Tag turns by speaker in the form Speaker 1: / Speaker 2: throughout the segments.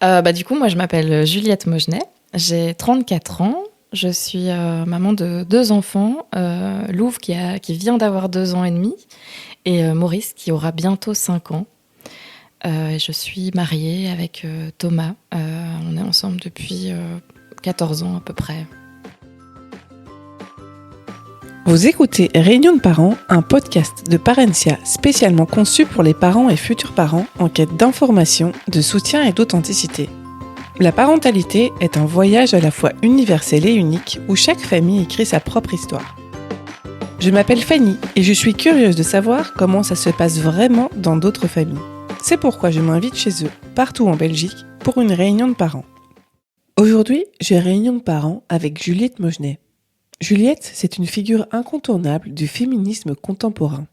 Speaker 1: Du coup, moi, je m'appelle Juliette Mogenet. J'ai 34 ans. Je suis maman de 2 enfants. Louve qui vient d'avoir 2 ans et demi. Et Maurice qui aura bientôt 5 ans. Je suis mariée avec Thomas. On est ensemble depuis 14 ans à peu près.
Speaker 2: Vous écoutez Réunion de parents, un podcast de Parentia spécialement conçu pour les parents et futurs parents en quête d'information, de soutien et d'authenticité. La parentalité est un voyage à la fois universel et unique où chaque famille écrit sa propre histoire. Je m'appelle Fanny et je suis curieuse de savoir comment ça se passe vraiment dans d'autres familles. C'est pourquoi je m'invite chez eux, partout en Belgique, pour une réunion de parents. Aujourd'hui, j'ai réunion de parents avec Juliette Mogenet. Juliette, c'est une figure incontournable du féminisme contemporain.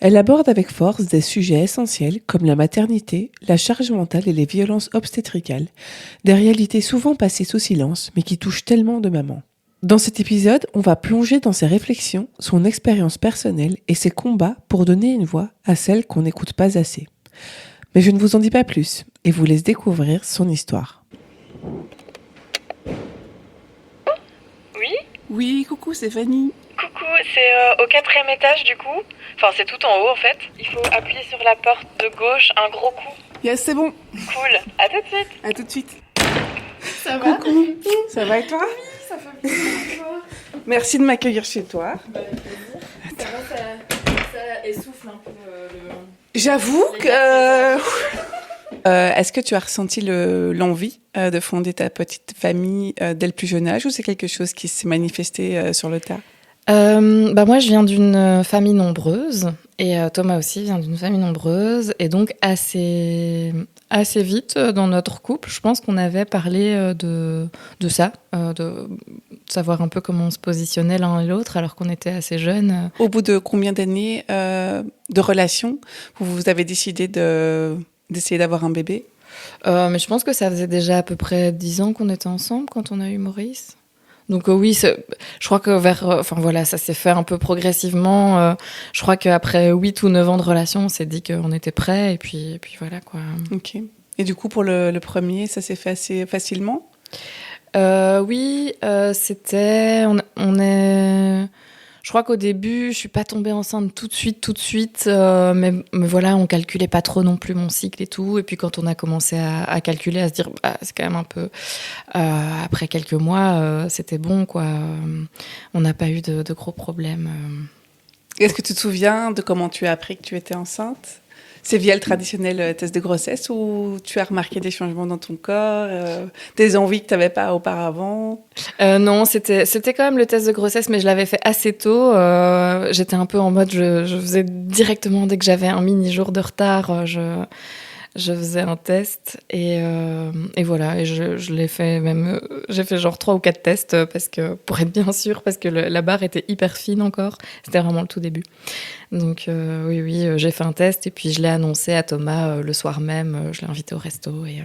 Speaker 2: Elle aborde avec force des sujets essentiels comme la maternité, la charge mentale et les violences obstétricales, des réalités souvent passées sous silence mais qui touchent tellement de mamans. Dans cet épisode, on va plonger dans ses réflexions, son expérience personnelle et ses combats pour donner une voix à celles qu'on n'écoute pas assez. Mais je ne vous en dis pas plus et vous laisse découvrir son histoire. Oui, coucou, c'est Fanny.
Speaker 3: Coucou, c'est au 4e étage du coup. Enfin, c'est tout en haut en fait. Il faut appuyer sur la porte de gauche un gros coup.
Speaker 2: Yes, c'est bon.
Speaker 3: Cool, à tout de suite.
Speaker 2: À tout de suite.
Speaker 1: Ça va ?
Speaker 2: Coucou, ça va et toi ?
Speaker 1: Oui, ça fait plaisir de toi.
Speaker 2: Merci de m'accueillir chez toi.
Speaker 1: Avec plaisir. Ça essouffle un peu
Speaker 2: J'avoue que... est-ce que tu as ressenti l'envie de fonder ta petite famille dès le plus jeune âge ou c'est quelque chose qui s'est manifesté sur le tas ?
Speaker 1: Moi, je viens d'une famille nombreuse et Thomas aussi vient d'une famille nombreuse. Et donc, assez vite dans notre couple, je pense qu'on avait parlé de ça, de savoir un peu comment on se positionnait l'un et l'autre alors qu'on était assez jeunes.
Speaker 2: Au bout de combien d'années de relation, vous avez décidé d'essayer d'avoir un bébé ?
Speaker 1: Mais je pense que ça faisait déjà à peu près 10 ans qu'on était ensemble quand on a eu Maurice. Donc oui, je crois que ça s'est fait un peu progressivement. Je crois qu'après 8 ou 9 ans de relation, on s'est dit qu'on était prêts et puis voilà quoi.
Speaker 2: Ok. Et du coup, pour le premier, ça s'est fait assez facilement ?
Speaker 1: Oui, c'était... On est... Je crois qu'au début, je suis pas tombée enceinte tout de suite, mais voilà, on calculait pas trop non plus mon cycle et tout. Et puis quand on a commencé à calculer, à se dire, c'est quand même un peu... après quelques mois, c'était bon, quoi. On n'a pas eu de gros problèmes.
Speaker 2: Est-ce que tu te souviens de comment tu as appris que tu étais enceinte ? C'est via le traditionnel test de grossesse ou tu as remarqué des changements dans ton corps, des envies que tu n'avais pas auparavant ?
Speaker 1: Non, c'était quand même le test de grossesse, mais je l'avais fait assez tôt. J'étais un peu en mode, je faisais directement, dès que j'avais un mini-jour de retard, je faisais un test et voilà, et je l'ai fait même, j'ai fait genre 3 ou 4 tests pour être bien sûre, parce que la barre était hyper fine encore, c'était vraiment le tout début. Donc oui, j'ai fait un test et puis je l'ai annoncé à Thomas le soir même, je l'ai invité au resto et...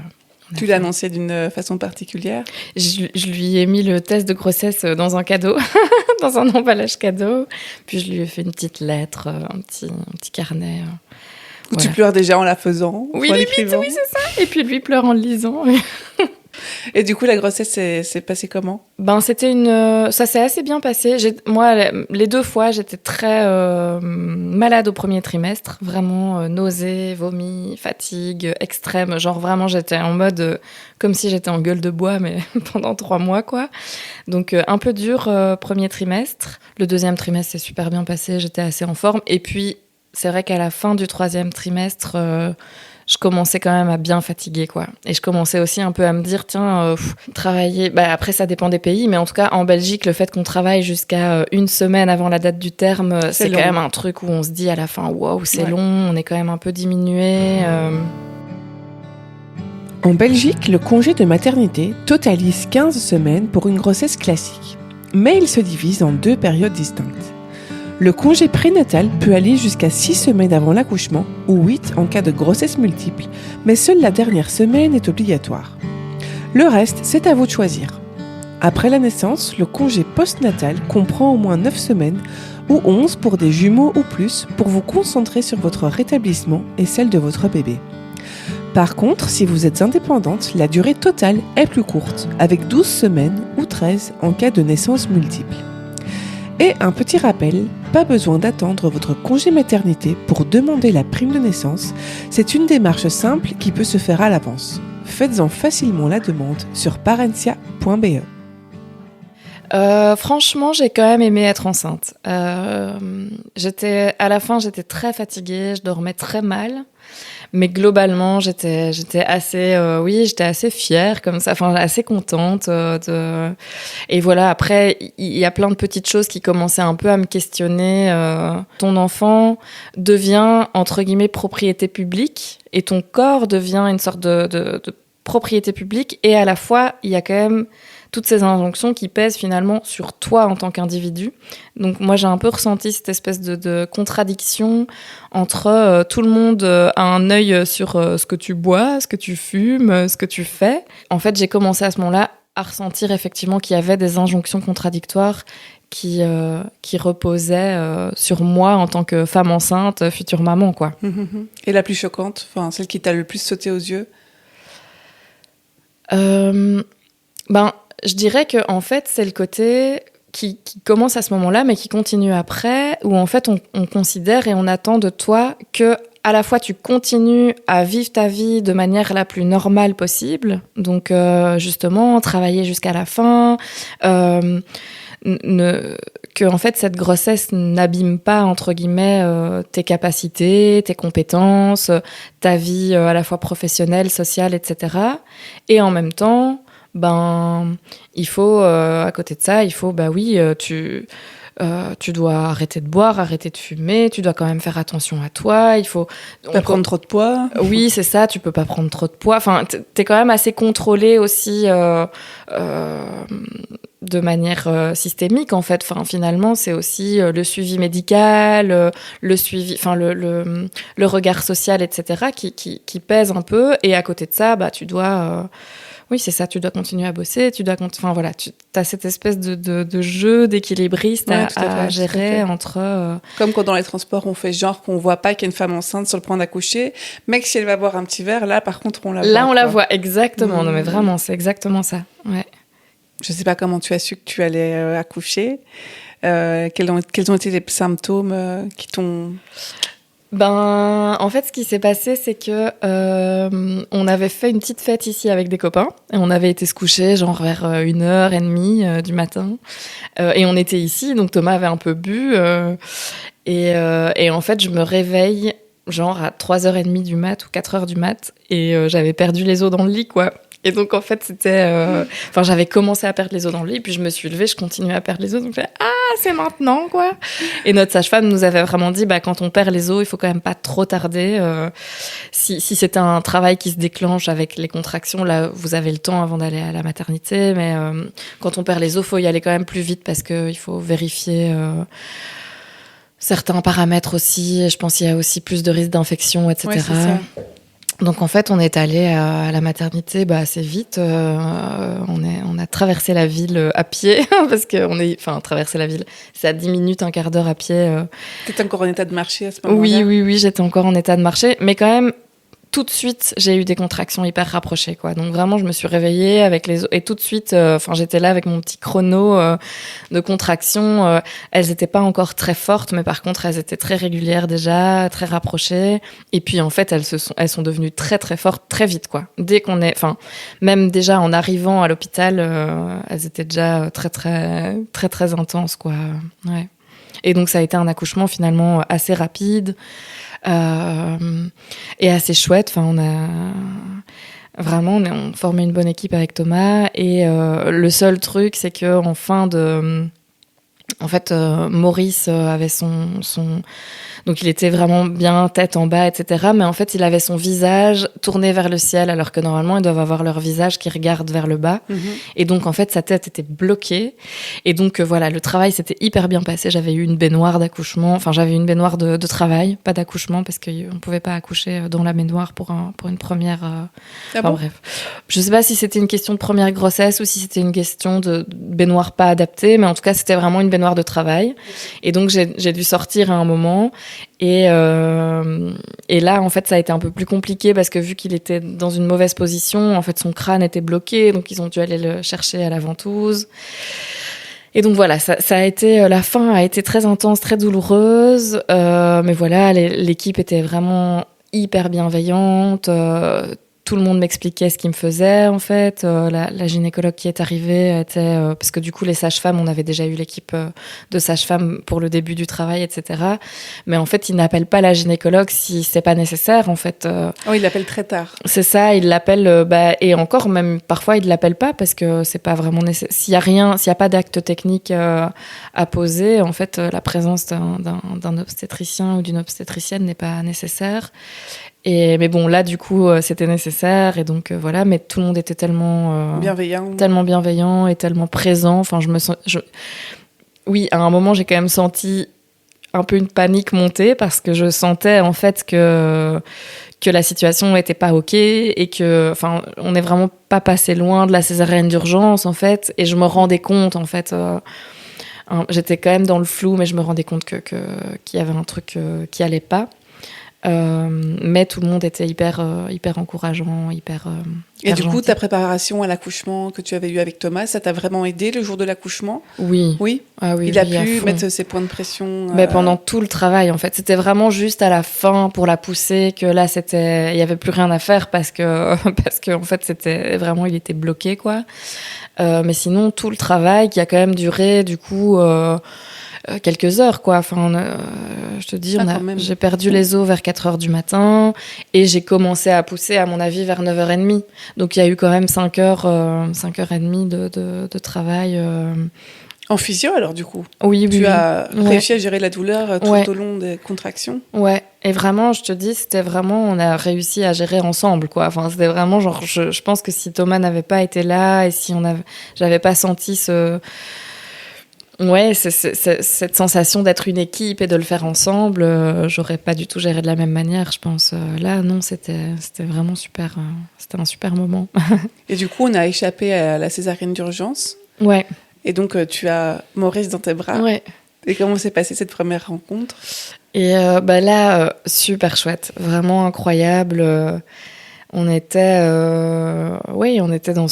Speaker 2: Tu l'as annoncé d'une façon particulière ?
Speaker 1: Je lui ai mis le test de grossesse dans un cadeau, dans un emballage cadeau, puis je lui ai fait une petite lettre, un petit carnet...
Speaker 2: Ou tu pleures déjà en la faisant ?
Speaker 1: Oui, limite, oui, c'est ça. Et puis lui pleure en le lisant.
Speaker 2: Et du coup, la grossesse s'est passée comment ?
Speaker 1: Ça s'est assez bien passé. Moi, les 2 fois, j'étais très malade au premier trimestre. Vraiment nausées, vomi, fatigue extrême. Genre vraiment, j'étais en mode comme si j'étais en gueule de bois, mais pendant 3 mois, quoi. Donc un peu dur premier trimestre. Le 2e trimestre s'est super bien passé. J'étais assez en forme. Et puis, c'est vrai qu'à la fin du 3e trimestre, je commençais quand même à bien fatiguer, quoi. Et je commençais aussi un peu à me dire, tiens, travailler... après, ça dépend des pays, mais en tout cas, en Belgique, le fait qu'on travaille jusqu'à 1 semaine avant la date du terme, c'est quand même un truc où on se dit à la fin, waouh, c'est long, on est quand même un peu diminué.
Speaker 2: En Belgique, le congé de maternité totalise 15 semaines pour une grossesse classique. Mais il se divise en 2 périodes distinctes. Le congé prénatal peut aller jusqu'à 6 semaines avant l'accouchement ou 8 en cas de grossesse multiple, mais seule la dernière semaine est obligatoire. Le reste, c'est à vous de choisir. Après la naissance, le congé postnatal comprend au moins 9 semaines ou 11 pour des jumeaux ou plus pour vous concentrer sur votre rétablissement et celle de votre bébé. Par contre, si vous êtes indépendante, la durée totale est plus courte, avec 12 semaines ou 13 en cas de naissance multiple. Et un petit rappel, pas besoin d'attendre votre congé maternité pour demander la prime de naissance, c'est une démarche simple qui peut se faire à l'avance. Faites-en facilement la demande sur parentia.be.
Speaker 1: Franchement, j'ai quand même aimé être enceinte. À la fin, j'étais très fatiguée, je dormais très mal. Mais globalement, j'étais assez fière comme ça, enfin assez contente Et voilà, après il y a plein de petites choses qui commençaient un peu à me questionner. Ton enfant devient entre guillemets propriété publique et ton corps devient une sorte de propriété publique, et à la fois il y a quand même toutes ces injonctions qui pèsent finalement sur toi en tant qu'individu. Donc moi, j'ai un peu ressenti cette espèce de contradiction entre tout le monde a un œil sur ce que tu bois, ce que tu fumes, ce que tu fais. En fait, j'ai commencé à ce moment-là à ressentir effectivement qu'il y avait des injonctions contradictoires qui reposaient sur moi en tant que femme enceinte, future maman, quoi.
Speaker 2: Et la plus choquante, enfin celle qui t'a le plus sauté aux yeux?
Speaker 1: Je dirais que en fait, c'est le côté qui commence à ce moment-là, mais qui continue après, où en fait, on considère et on attend de toi que à la fois tu continues à vivre ta vie de manière la plus normale possible, donc justement travailler jusqu'à la fin, que en fait cette grossesse n'abîme pas entre guillemets tes capacités, tes compétences, ta vie à la fois professionnelle, sociale, etc. Et en même temps, il faut, à côté de ça, il faut, tu dois arrêter de boire, arrêter de fumer, tu dois quand même faire attention à toi, il faut...
Speaker 2: Pas prendre trop de poids.
Speaker 1: Oui, c'est ça, tu peux pas prendre trop de poids. Enfin, t'es quand même assez contrôlé aussi de manière systémique, en fait. Enfin, finalement, c'est aussi le suivi médical, le suivi, enfin, le regard social, etc., qui pèse un peu. Et à côté de ça, tu dois... Oui, c'est ça, tu dois continuer à bosser, enfin voilà, tu as cette espèce de jeu d'équilibriste à gérer entre...
Speaker 2: Comme quand dans les transports, on fait genre qu'on voit pas qu'il y a une femme enceinte sur le point d'accoucher, mais que si elle va boire un petit verre, là, par contre, on la voit.
Speaker 1: Là, on la voit, exactement. Non, mais vraiment, c'est exactement ça, ouais.
Speaker 2: Je sais pas comment tu as su que tu allais accoucher. Quels ont été les symptômes qui t'ont...
Speaker 1: En fait, ce qui s'est passé, c'est que on avait fait une petite fête ici avec des copains et on avait été se coucher genre vers 1h30 du matin et on était ici, donc Thomas avait un peu bu et en fait, je me réveille genre à 3h30 du mat ou 4h du mat et j'avais perdu les os dans le lit, quoi. Et donc, en fait, j'avais commencé à perdre les os dans le lit, puis je me suis levée, je continuais à perdre les os. Donc, je me c'est maintenant, quoi. Et notre sage-femme nous avait vraiment dit, quand on perd les os, il faut quand même pas trop tarder. Si c'est un travail qui se déclenche avec les contractions, là, vous avez le temps avant d'aller à la maternité. Mais quand on perd les os, il faut y aller quand même plus vite parce qu'il faut vérifier... certains paramètres aussi. Je pense qu'il y a aussi plus de risques d'infection, etc.
Speaker 2: Ouais, c'est ça.
Speaker 1: Donc en fait, on est allé à la maternité assez vite. On a traversé la ville à pied parce que traversé la ville, c'est à 10 minutes, un quart d'heure à pied.
Speaker 2: T'étais encore en état de marcher à ce moment-là?
Speaker 1: Oui, j'étais encore en état de marcher, mais quand même. Tout de suite, j'ai eu des contractions hyper rapprochées, quoi. Donc vraiment, je me suis réveillée avec les os et tout de suite, j'étais là avec mon petit chrono de contractions. Elles étaient pas encore très fortes, mais par contre, elles étaient très régulières déjà, très rapprochées. Et puis en fait, elles sont devenues très très fortes très vite, quoi. Dès qu'on même déjà en arrivant à l'hôpital, elles étaient déjà très très très très intenses, quoi. Ouais. Et donc ça a été un accouchement finalement assez rapide. Et assez chouette. Enfin, on formait une bonne équipe avec Thomas. Et le seul truc, c'est que Maurice avait son donc il était vraiment bien tête en bas, etc. Mais en fait, il avait son visage tourné vers le ciel, alors que normalement, ils doivent avoir leur visage qui regarde vers le bas. Mm-hmm. Et donc, en fait, sa tête était bloquée. Et donc, voilà, le travail s'était hyper bien passé. J'avais eu une baignoire d'accouchement. Enfin, j'avais une baignoire de travail, pas d'accouchement, parce qu'on ne pouvait pas accoucher dans la baignoire pour une première... Bref. Je sais pas si c'était une question de première grossesse ou si c'était une question de baignoire pas adaptée, mais en tout cas, c'était vraiment une baignoire de travail. Et donc, j'ai dû sortir à un moment. Et là, en fait, ça a été un peu plus compliqué parce que vu qu'il était dans une mauvaise position, en fait, son crâne était bloqué. Donc, ils ont dû aller le chercher à la ventouse. Et donc voilà, ça a été, la fin a été très intense, très douloureuse. Mais voilà, l'équipe était vraiment hyper bienveillante. Tout le monde m'expliquait ce qu'il me faisait, en fait. La gynécologue qui est arrivée était... parce que du coup, les sages-femmes, on avait déjà eu l'équipe de sages-femmes pour le début du travail, etc. Mais en fait, ils n'appellent pas la gynécologue si c'est pas nécessaire, en fait.
Speaker 2: Oh, ils l'appellent très tard.
Speaker 1: C'est ça, ils l'appellent... et encore, même parfois, ils ne l'appellent pas parce que c'est pas vraiment nécessaire. S'il y a pas d'acte technique à poser, en fait, la présence d'un obstétricien ou d'une obstétricienne n'est pas nécessaire. Mais bon, là, du coup, c'était nécessaire. Et donc, voilà. Mais tout le monde était tellement bienveillant et tellement présent. Enfin, oui, à un moment, j'ai quand même senti un peu une panique monter parce que je sentais, en fait, que la situation n'était pas OK et que, enfin, on n'est vraiment pas passé loin de la césarienne d'urgence, en fait. Et je me rendais compte, en fait... j'étais quand même dans le flou, mais je me rendais compte qu'il y avait un truc qui allait pas. Mais tout le monde était hyper encourageant, hyper
Speaker 2: et du coup,
Speaker 1: gentil.
Speaker 2: ta préparation à l'accouchement que tu avais eu avec Thomas, ça t'a vraiment aidé le jour de l'accouchement ?
Speaker 1: Oui.
Speaker 2: Oui.
Speaker 1: Ah oui.
Speaker 2: Il a pu mettre ses points de pression.
Speaker 1: Mais pendant tout le travail, en fait, c'était vraiment juste à la fin pour la pousser que là, il y avait plus rien à faire parce que en fait, c'était vraiment, il était bloqué, quoi. Mais sinon, tout le travail qui a quand même duré, du coup. Quelques heures, quoi. Enfin, je te dis, j'ai perdu les os vers 4h du matin et j'ai commencé à pousser, à mon avis, vers 9h30. Donc, il y a eu quand même 5h30 de travail.
Speaker 2: En physio, alors, du coup ?
Speaker 1: Oui.
Speaker 2: Tu as réussi à gérer la douleur tout au long des contractions ?
Speaker 1: Ouais. Et vraiment, je te dis, on a réussi à gérer ensemble, quoi. Enfin, c'était vraiment genre, je pense que si Thomas n'avait pas été là et si j'avais pas senti Ouais, c'est cette sensation d'être une équipe et de le faire ensemble, j'aurais pas du tout géré de la même manière, je pense. Là, non, c'était vraiment super. C'était un super moment.
Speaker 2: Et du coup, on a échappé à la césarienne d'urgence.
Speaker 1: Ouais.
Speaker 2: Et donc, tu as Maurice dans tes bras.
Speaker 1: Ouais.
Speaker 2: Et comment s'est passée cette première rencontre ?
Speaker 1: Et là, super chouette, vraiment incroyable. On était dans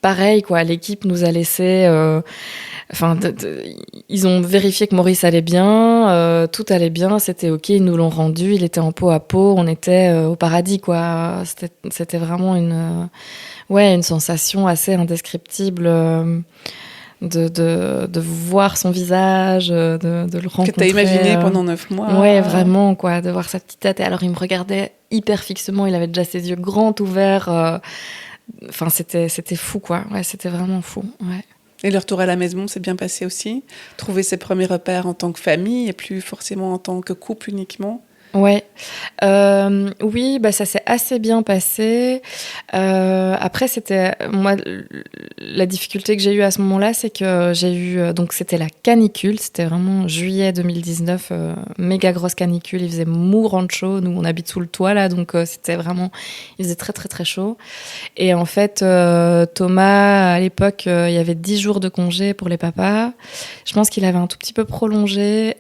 Speaker 1: pareil, quoi. L'équipe nous a laissé. Ils ont vérifié que Maurice allait bien, tout allait bien, c'était OK, ils nous l'ont rendu, il était en peau à peau, on était au paradis, quoi. C'était vraiment une sensation assez indescriptible de voir son visage, de le rencontrer.
Speaker 2: Que t'as imaginé pendant 9 mois.
Speaker 1: Ouais, vraiment, quoi, de voir sa petite tête. Et alors, il me regardait hyper fixement, il avait déjà ses yeux grands ouverts. Enfin, c'était fou, quoi. Ouais, c'était vraiment fou, ouais.
Speaker 2: Et le retour à la maison s'est bien passé aussi. Trouver ses premiers repères en tant que famille et plus forcément en tant que couple uniquement.
Speaker 1: Ouais, oui, ça s'est assez bien passé. Après, c'était moi la difficulté que j'ai eue à ce moment-là, c'est que j'ai eu donc c'était la canicule, c'était vraiment juillet 2019, méga grosse canicule, il faisait mourant de chaud. Nous, on habite sous le toit là, donc c'était vraiment, il faisait très très très chaud. Et en fait, Thomas, à l'époque, il y avait 10 jours de congé pour les papas. Je pense qu'il avait un tout petit peu prolongé,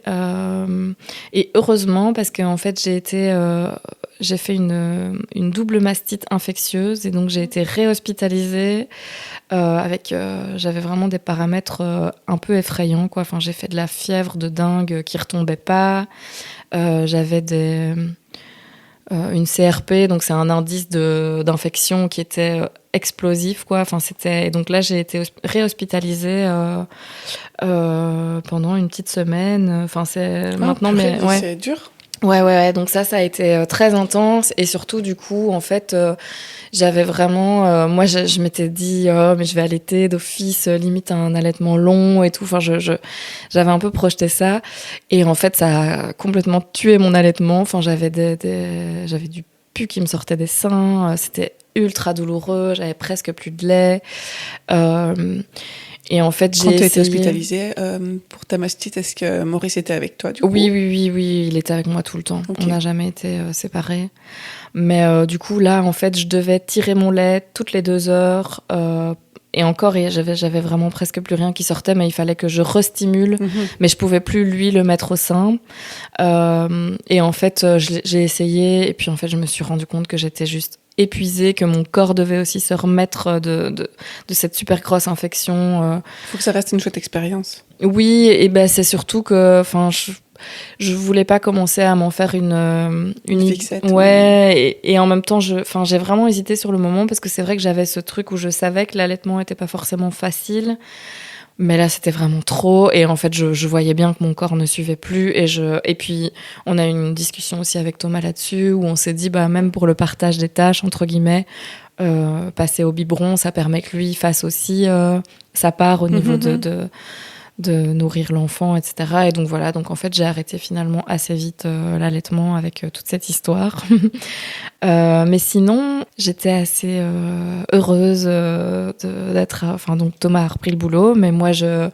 Speaker 1: et heureusement parce que en fait, j'ai fait une double mastite infectieuse et donc j'ai été réhospitalisée j'avais vraiment des paramètres un peu effrayants, quoi. Enfin, j'ai fait de la fièvre de dingue qui retombait pas. J'avais une CRP, donc c'est un indice d'infection qui était explosif, quoi. Enfin, et donc là, j'ai été réhospitalisée pendant une petite semaine. Enfin, maintenant, mais ouais.
Speaker 2: C'est dur.
Speaker 1: Ouais. Donc ça a été très intense et surtout du coup, en fait, j'avais vraiment, moi, je m'étais dit, oh, mais je vais allaiter d'office, limite un allaitement long et tout. Enfin, j'avais un peu projeté ça et en fait, ça a complètement tué mon allaitement. Enfin, j'avais du pus qui me sortait des seins. C'était ultra douloureux, j'avais presque plus de lait. Et en fait,
Speaker 2: Quand
Speaker 1: j'ai
Speaker 2: tu as été
Speaker 1: essayé...
Speaker 2: hospitalisée pour ta mastite, est-ce que Maurice était avec toi du coup?
Speaker 1: Oui, il était avec moi tout le temps.
Speaker 2: Ok.
Speaker 1: On n'a jamais été séparés. Mais du coup, là, en fait, je devais tirer mon lait toutes les 2 heures. Et encore, j'avais vraiment presque plus rien qui sortait, mais il fallait que je restimule. Mais je pouvais plus, lui, le mettre au sein. Et en fait, j'ai essayé. Et puis, en fait, je me suis rendu compte que j'étais juste épuisée, que mon corps devait aussi se remettre de cette super grosse infection.
Speaker 2: Faut que ça reste une chouette expérience.
Speaker 1: Oui, et ben c'est surtout que, enfin, je voulais pas commencer à m'en faire une
Speaker 2: fixette.
Speaker 1: Ouais, et en même temps, j'ai vraiment hésité sur le moment parce que c'est vrai que j'avais ce truc où je savais que l'allaitement était pas forcément facile. Mais là, c'était vraiment trop. Et en fait, je voyais bien que mon corps ne suivait plus. Et puis, on a eu une discussion aussi avec Thomas là-dessus, où on s'est dit, bah, même pour le partage des tâches, entre guillemets, passer au biberon, ça permet que lui fasse aussi sa part au niveau de nourrir l'enfant, etc. Et donc voilà, donc en fait, j'ai arrêté finalement assez vite l'allaitement avec toute cette histoire. Mais sinon, j'étais assez heureuse d'être... Enfin, donc Thomas a repris le boulot, mais moi, je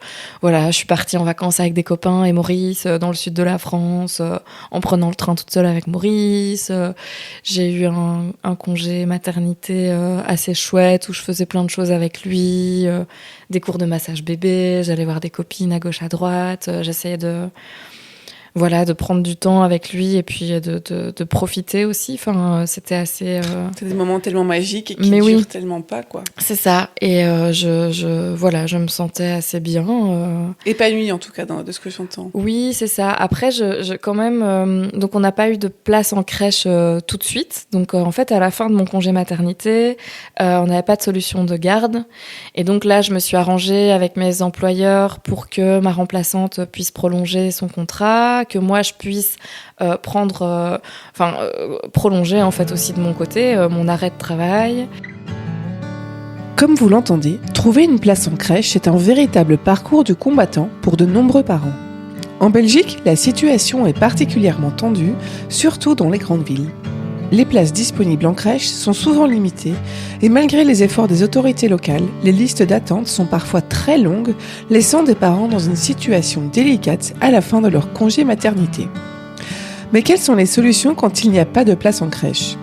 Speaker 1: suis partie en vacances avec des copains et Maurice dans le sud de la France, en prenant le train toute seule avec Maurice. J'ai eu un congé maternité assez chouette où je faisais plein de choses avec lui, des cours de massage bébé, j'allais voir des copines à gauche à droite, j'essayais de prendre du temps avec lui et puis de profiter aussi. Enfin, c'était assez...
Speaker 2: C'est des moments tellement magiques et qui
Speaker 1: Mais
Speaker 2: durent
Speaker 1: oui.
Speaker 2: tellement pas, quoi.
Speaker 1: C'est ça. Et je me sentais assez bien.
Speaker 2: Épanouie, en tout cas, de ce que j'entends.
Speaker 1: Oui, c'est ça. Après, quand même... donc, on n'a pas eu de place en crèche tout de suite. Donc, en fait, à la fin de mon congé maternité, on n'avait pas de solution de garde. Et donc là, je me suis arrangée avec mes employeurs pour que ma remplaçante puisse prolonger son contrat, que moi, je puisse prolonger, en fait, aussi de mon côté, mon arrêt de travail.
Speaker 2: Comme vous l'entendez, trouver une place en crèche est un véritable parcours du combattant pour de nombreux parents. En Belgique, la situation est particulièrement tendue, surtout dans les grandes villes. Les places disponibles en crèche sont souvent limitées et malgré les efforts des autorités locales, les listes d'attente sont parfois très longues, laissant des parents dans une situation délicate à la fin de leur congé maternité. Mais quelles sont les solutions quand il n'y a pas de place en crèche ?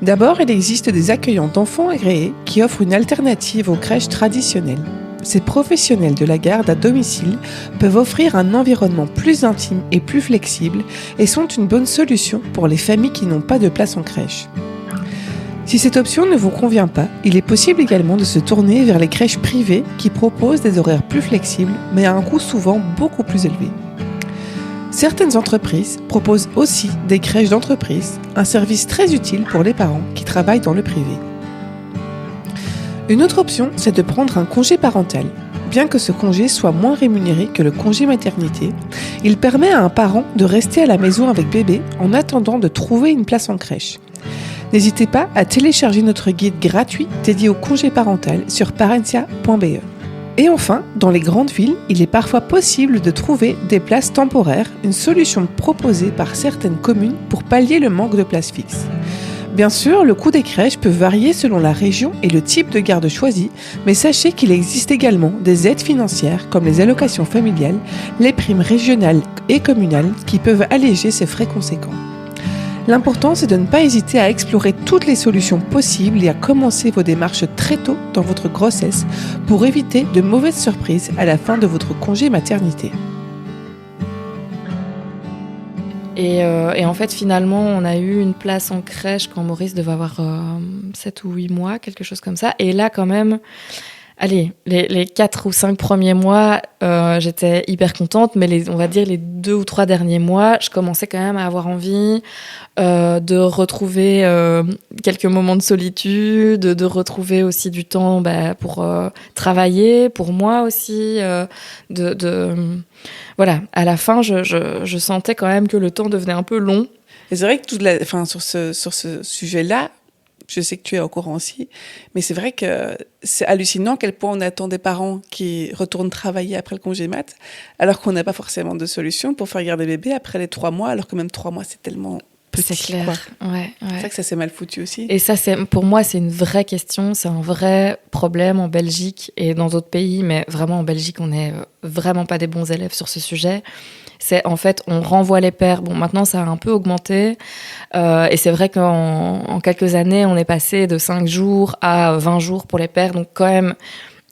Speaker 2: D'abord, il existe des accueillants d'enfants agréés qui offrent une alternative aux crèches traditionnelles. Ces professionnels de la garde à domicile peuvent offrir un environnement plus intime et plus flexible et sont une bonne solution pour les familles qui n'ont pas de place en crèche. Si cette option ne vous convient pas, il est possible également de se tourner vers les crèches privées qui proposent des horaires plus flexibles mais à un coût souvent beaucoup plus élevé. Certaines entreprises proposent aussi des crèches d'entreprise, un service très utile pour les parents qui travaillent dans le privé. Une autre option, c'est de prendre un congé parental. Bien que ce congé soit moins rémunéré que le congé maternité, il permet à un parent de rester à la maison avec bébé en attendant de trouver une place en crèche. N'hésitez pas à télécharger notre guide gratuit dédié au congé parental sur parentia.be. Et enfin, dans les grandes villes, il est parfois possible de trouver des places temporaires, une solution proposée par certaines communes pour pallier le manque de places fixes. Bien sûr, le coût des crèches peut varier selon la région et le type de garde choisi, mais sachez qu'il existe également des aides financières comme les allocations familiales, les primes régionales et communales qui peuvent alléger ces frais conséquents. L'important, c'est de ne pas hésiter à explorer toutes les solutions possibles et à commencer vos démarches très tôt dans votre grossesse pour éviter de mauvaises surprises à la fin de votre congé maternité.
Speaker 1: Et en fait, finalement, on a eu une place en crèche quand Maurice devait avoir 7 ou 8 mois, quelque chose comme ça. Et là, quand même, allez, les 4 ou 5 premiers mois, j'étais hyper contente. Mais on va dire les 2 ou 3 derniers mois, je commençais quand même à avoir envie de retrouver quelques moments de solitude, de retrouver aussi du temps pour travailler, pour moi aussi, voilà, à la fin, je sentais quand même que le temps devenait un peu long.
Speaker 2: Et c'est vrai que sur ce sujet-là, je sais que tu es au courant aussi, mais c'est vrai que c'est hallucinant à quel point on attend des parents qui retournent travailler après le congé mat, alors qu'on n'a pas forcément de solution pour faire garder bébé après les 3 mois, alors que même 3 mois, c'est tellement petit.
Speaker 1: C'est clair.
Speaker 2: Quoi.
Speaker 1: Ouais.
Speaker 2: C'est vrai que ça s'est mal foutu aussi.
Speaker 1: Et ça, pour moi, c'est une vraie question, c'est un vrai problème en Belgique et dans d'autres pays, mais vraiment en Belgique, on n'est vraiment pas des bons élèves sur ce sujet. C'est en fait, on renvoie les pères. Bon, maintenant, ça a un peu augmenté. Et c'est vrai qu'en quelques années, on est passé de 5 jours à 20 jours pour les pères. Donc quand même,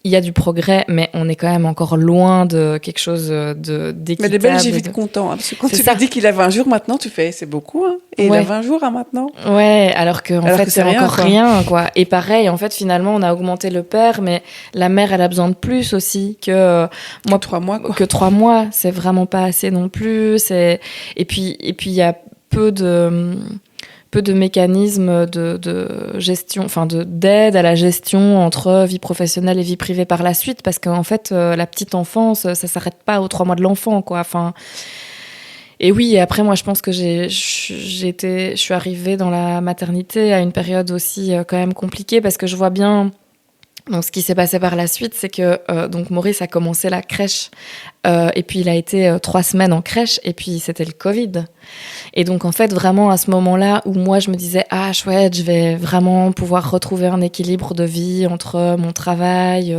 Speaker 1: il y a du progrès, mais on est quand même encore loin de quelque chose d'équitable.
Speaker 2: Mais les Belges, j'ai vite content. Parce que quand tu me dis qu'il a 20 jours maintenant, tu fais, c'est beaucoup. Hein. Et il a 20 jours maintenant.
Speaker 1: Ouais, alors qu'en fait, c'est encore rien, quoi. Et pareil, en fait, finalement, on a augmenté le père, mais la mère, elle a besoin de plus aussi que
Speaker 2: 3 mois, quoi.
Speaker 1: Que 3 mois. C'est vraiment pas assez non plus. Et puis, il y a peu de mécanismes de gestion, enfin d'aide à la gestion entre vie professionnelle et vie privée par la suite, parce qu'en fait, la petite enfance, ça s'arrête pas aux 3 mois de l'enfant, quoi. Enfin, et oui, et après, moi, je pense que je suis arrivée dans la maternité à une période aussi quand même compliquée, parce que je vois bien. Donc, ce qui s'est passé par la suite, c'est que donc Maurice a commencé la crèche et puis il a été 3 semaines en crèche et puis c'était le Covid. Et donc, en fait, vraiment à ce moment-là où moi, je me disais « Ah, chouette, je vais vraiment pouvoir retrouver un équilibre de vie entre mon travail,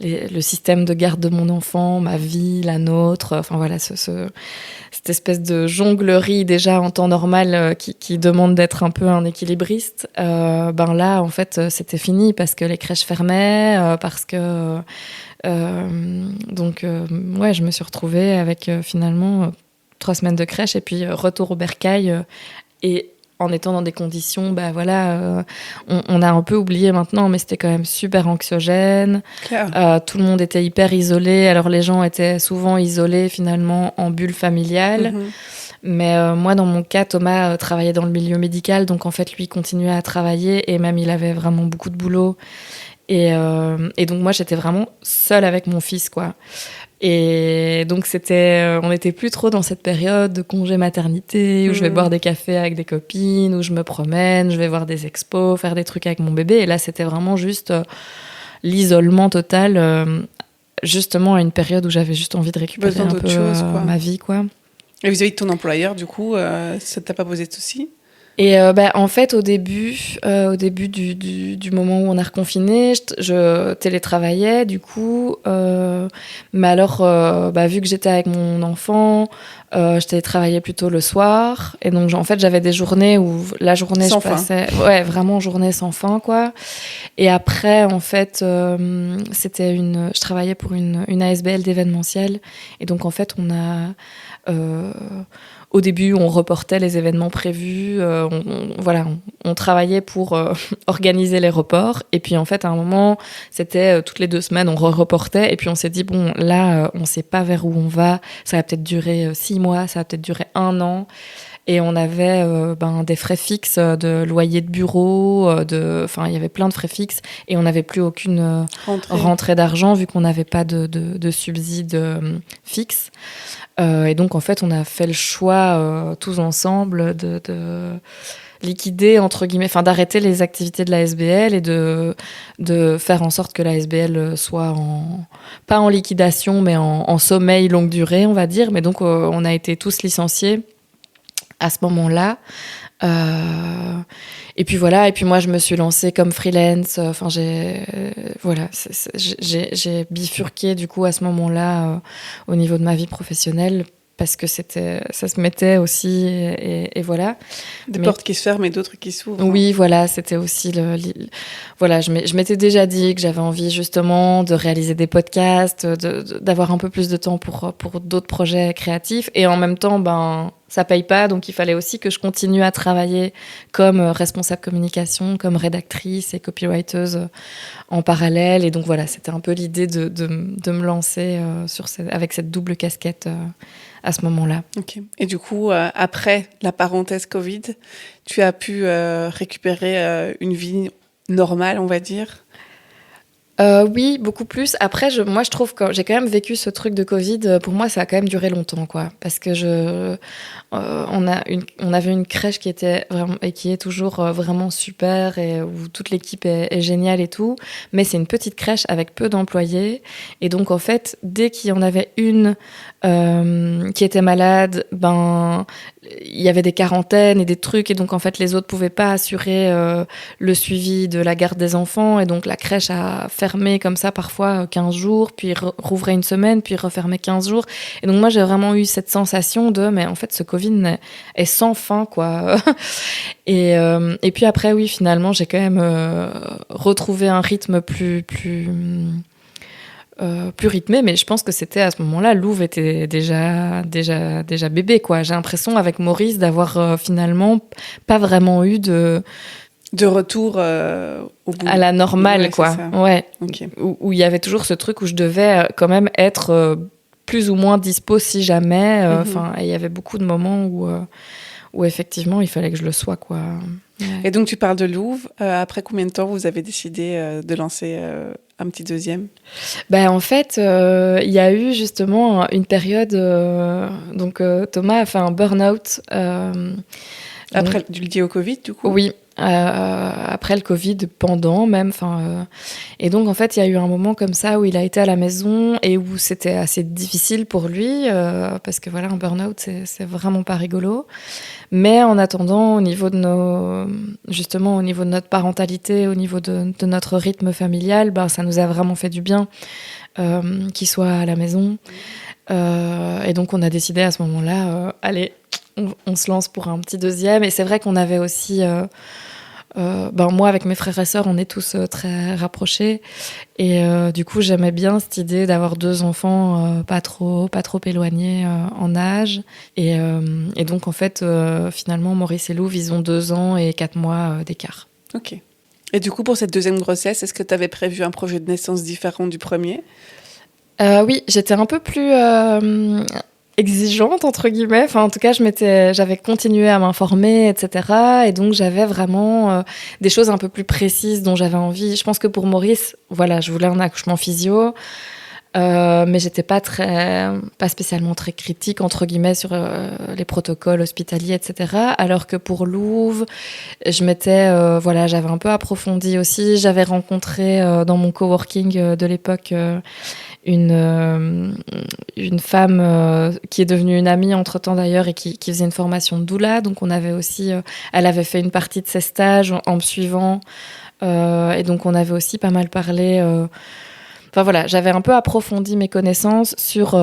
Speaker 1: le système de garde de mon enfant, ma vie, la nôtre. » Enfin, voilà, cette espèce de jonglerie déjà en temps normal qui demande d'être un peu un équilibriste. Ben là, en fait, c'était fini parce que les crèches fermaient, parce que... donc, ouais, je me suis retrouvée avec finalement 3 semaines de crèche et puis retour au bercail et en étant dans des conditions, bah voilà, on a un peu oublié maintenant, mais c'était quand même super anxiogène. Tout le monde était hyper isolé. Alors les gens étaient souvent isolés finalement en bulle familiale. Mm-hmm. Mais moi, dans mon cas, Thomas travaillait dans le milieu médical, donc en fait, lui continuait à travailler et même il avait vraiment beaucoup de boulot. Et donc moi, j'étais vraiment seule avec mon fils, quoi. Et donc on n'était plus trop dans cette période de congé maternité où je vais boire des cafés avec des copines, où je me promène, je vais voir des expos, faire des trucs avec mon bébé. Et là, c'était vraiment juste l'isolement total, justement à une période où j'avais juste envie de récupérer un peu ma vie, quoi.
Speaker 2: Et vis-à-vis de ton employeur, du coup, ça t'a pas posé de soucis ?
Speaker 1: Et en fait, au début du moment où on a reconfiné, je télétravaillais du coup. Mais alors, vu que j'étais avec mon enfant, je télétravaillais plutôt le soir. Et donc, en fait, j'avais des journées où la journée, je passais... Ouais, vraiment journée sans fin, quoi. Et après, en fait, je travaillais pour une ASBL d'événementiel. Et donc, en fait, on a... Au début, on reportait les événements prévus, on travaillait pour organiser les reports. Et puis en fait, à un moment, c'était toutes les 2 semaines, on reportait. Et puis on s'est dit, bon, là, on ne sait pas vers où on va. Ça va peut-être durer 6 mois, ça va peut-être durer 1 an. Et on avait des frais fixes de loyer de bureau, il y avait plein de frais fixes. Et on n'avait plus aucune rentrée d'argent vu qu'on n'avait pas de subside fixe. Et donc, en fait, on a fait le choix tous ensemble de liquider, entre guillemets, enfin d'arrêter les activités de la SBL et de faire en sorte que la SBL soit pas en liquidation, mais en sommeil longue durée, on va dire. Mais donc, on a été tous licenciés à ce moment-là. Et puis voilà, et puis moi je me suis lancée comme freelance. Enfin j'ai bifurqué du coup à ce moment-là au niveau de ma vie professionnelle parce que ça se mettait aussi et voilà.
Speaker 2: Des portes qui se ferment et d'autres qui s'ouvrent.
Speaker 1: Oui, voilà, c'était aussi voilà, je m'étais déjà dit que j'avais envie justement de réaliser des podcasts, d'avoir un peu plus de temps pour d'autres projets créatifs et en même temps ça paye pas, donc il fallait aussi que je continue à travailler comme responsable communication, comme rédactrice et copywriteuse en parallèle. Et donc voilà, c'était un peu l'idée de me lancer avec cette double casquette à ce moment-là.
Speaker 2: Ok. Et du coup, après la parenthèse Covid, tu as pu récupérer une vie normale, on va dire ?
Speaker 1: Oui, beaucoup plus. Après, moi, je trouve que j'ai quand même vécu ce truc de Covid. Pour moi, ça a quand même duré longtemps, quoi. Parce que on avait une crèche qui était vraiment, et qui est toujours vraiment super et où toute l'équipe est géniale et tout. Mais c'est une petite crèche avec peu d'employés. Et donc, en fait, dès qu'il y en avait une qui était malade, ben, il y avait des quarantaines et des trucs. Et donc, en fait, les autres pouvaient pas assurer le suivi de la garde des enfants. Et donc, la crèche a fermé comme ça parfois 15 jours, puis rouvrait une semaine, puis refermait 15 jours. Et donc, moi, j'ai vraiment eu cette sensation de, mais en fait, ce Covid est sans fin, quoi. Et puis après, oui, finalement, j'ai quand même retrouvé un rythme plus rythmé, mais je pense que c'était à ce moment-là, Louve était déjà bébé, quoi. J'ai l'impression avec Maurice d'avoir finalement pas vraiment eu
Speaker 2: De retour au bout.
Speaker 1: À la normale,
Speaker 2: ouais,
Speaker 1: quoi.
Speaker 2: C'est ça.
Speaker 1: Ouais.
Speaker 2: Okay.
Speaker 1: Où il y avait toujours ce truc où je devais quand même être plus ou moins dispo si jamais. Enfin, il y avait beaucoup de moments où effectivement il fallait que je le sois, quoi. Ouais.
Speaker 2: Et donc tu parles de Louve. Après combien de temps vous avez décidé de lancer un petit deuxième?
Speaker 1: Ben, en fait, il y a eu justement une période. Donc Thomas a fait un burn-out.
Speaker 2: Après, du lié au Covid, du coup?
Speaker 1: Oui, après le Covid, pendant même. Et donc, en fait, il y a eu un moment comme ça où il a été à la maison et où c'était assez difficile pour lui, parce que voilà, un burn-out, c'est vraiment pas rigolo. Mais en attendant, au niveau de notre parentalité, au niveau de notre rythme familial, ben, ça nous a vraiment fait du bien qu'il soit à la maison. Et donc, on a décidé à ce moment-là, allez, on se lance pour un petit deuxième. Et c'est vrai qu'on avait aussi... moi, avec mes frères et sœurs, on est tous très rapprochés. Et du coup, j'aimais bien cette idée d'avoir 2 enfants pas trop éloignés en âge. Et donc, en fait, finalement, Maurice et Louve, ils ont 2 ans et 4 mois d'écart.
Speaker 2: Ok. Et du coup, pour cette deuxième grossesse, est-ce que tu avais prévu un projet de naissance différent du premier?
Speaker 1: Oui, j'étais un peu plus... exigeante entre guillemets, enfin en tout cas j'avais continué à m'informer, etc. Et donc j'avais vraiment des choses un peu plus précises dont j'avais envie. Je pense que pour Maurice, voilà, je voulais un accouchement physio, mais j'étais pas spécialement très critique entre guillemets sur les protocoles hospitaliers, etc. Alors que pour Louve, j'avais un peu approfondi aussi. J'avais rencontré dans mon coworking de l'époque une femme qui est devenue une amie entre-temps d'ailleurs et qui faisait une formation de doula. Donc on avait aussi, elle avait fait une partie de ses stages en me suivant. Et donc on avait aussi pas mal parlé. Enfin voilà, j'avais un peu approfondi mes connaissances sur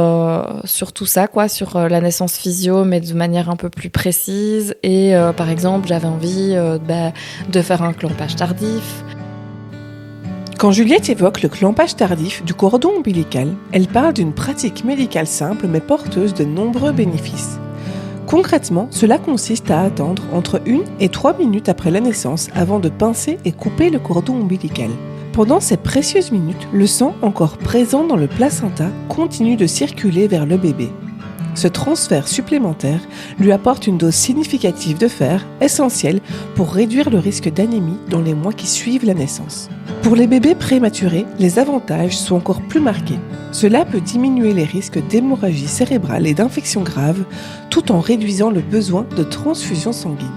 Speaker 1: tout ça, quoi, sur la naissance physio, mais de manière un peu plus précise. Et par exemple, j'avais envie de faire un clampage tardif.
Speaker 2: Quand Juliette évoque le clampage tardif du cordon ombilical, elle parle d'une pratique médicale simple mais porteuse de nombreux bénéfices. Concrètement, cela consiste à attendre entre 1 et 3 minutes après la naissance avant de pincer et couper le cordon ombilical. Pendant ces précieuses minutes, le sang encore présent dans le placenta continue de circuler vers le bébé. Ce transfert supplémentaire lui apporte une dose significative de fer, essentielle pour réduire le risque d'anémie dans les mois qui suivent la naissance. Pour les bébés prématurés, les avantages sont encore plus marqués. Cela peut diminuer les risques d'hémorragie cérébrale et d'infections graves, tout en réduisant le besoin de transfusion sanguine.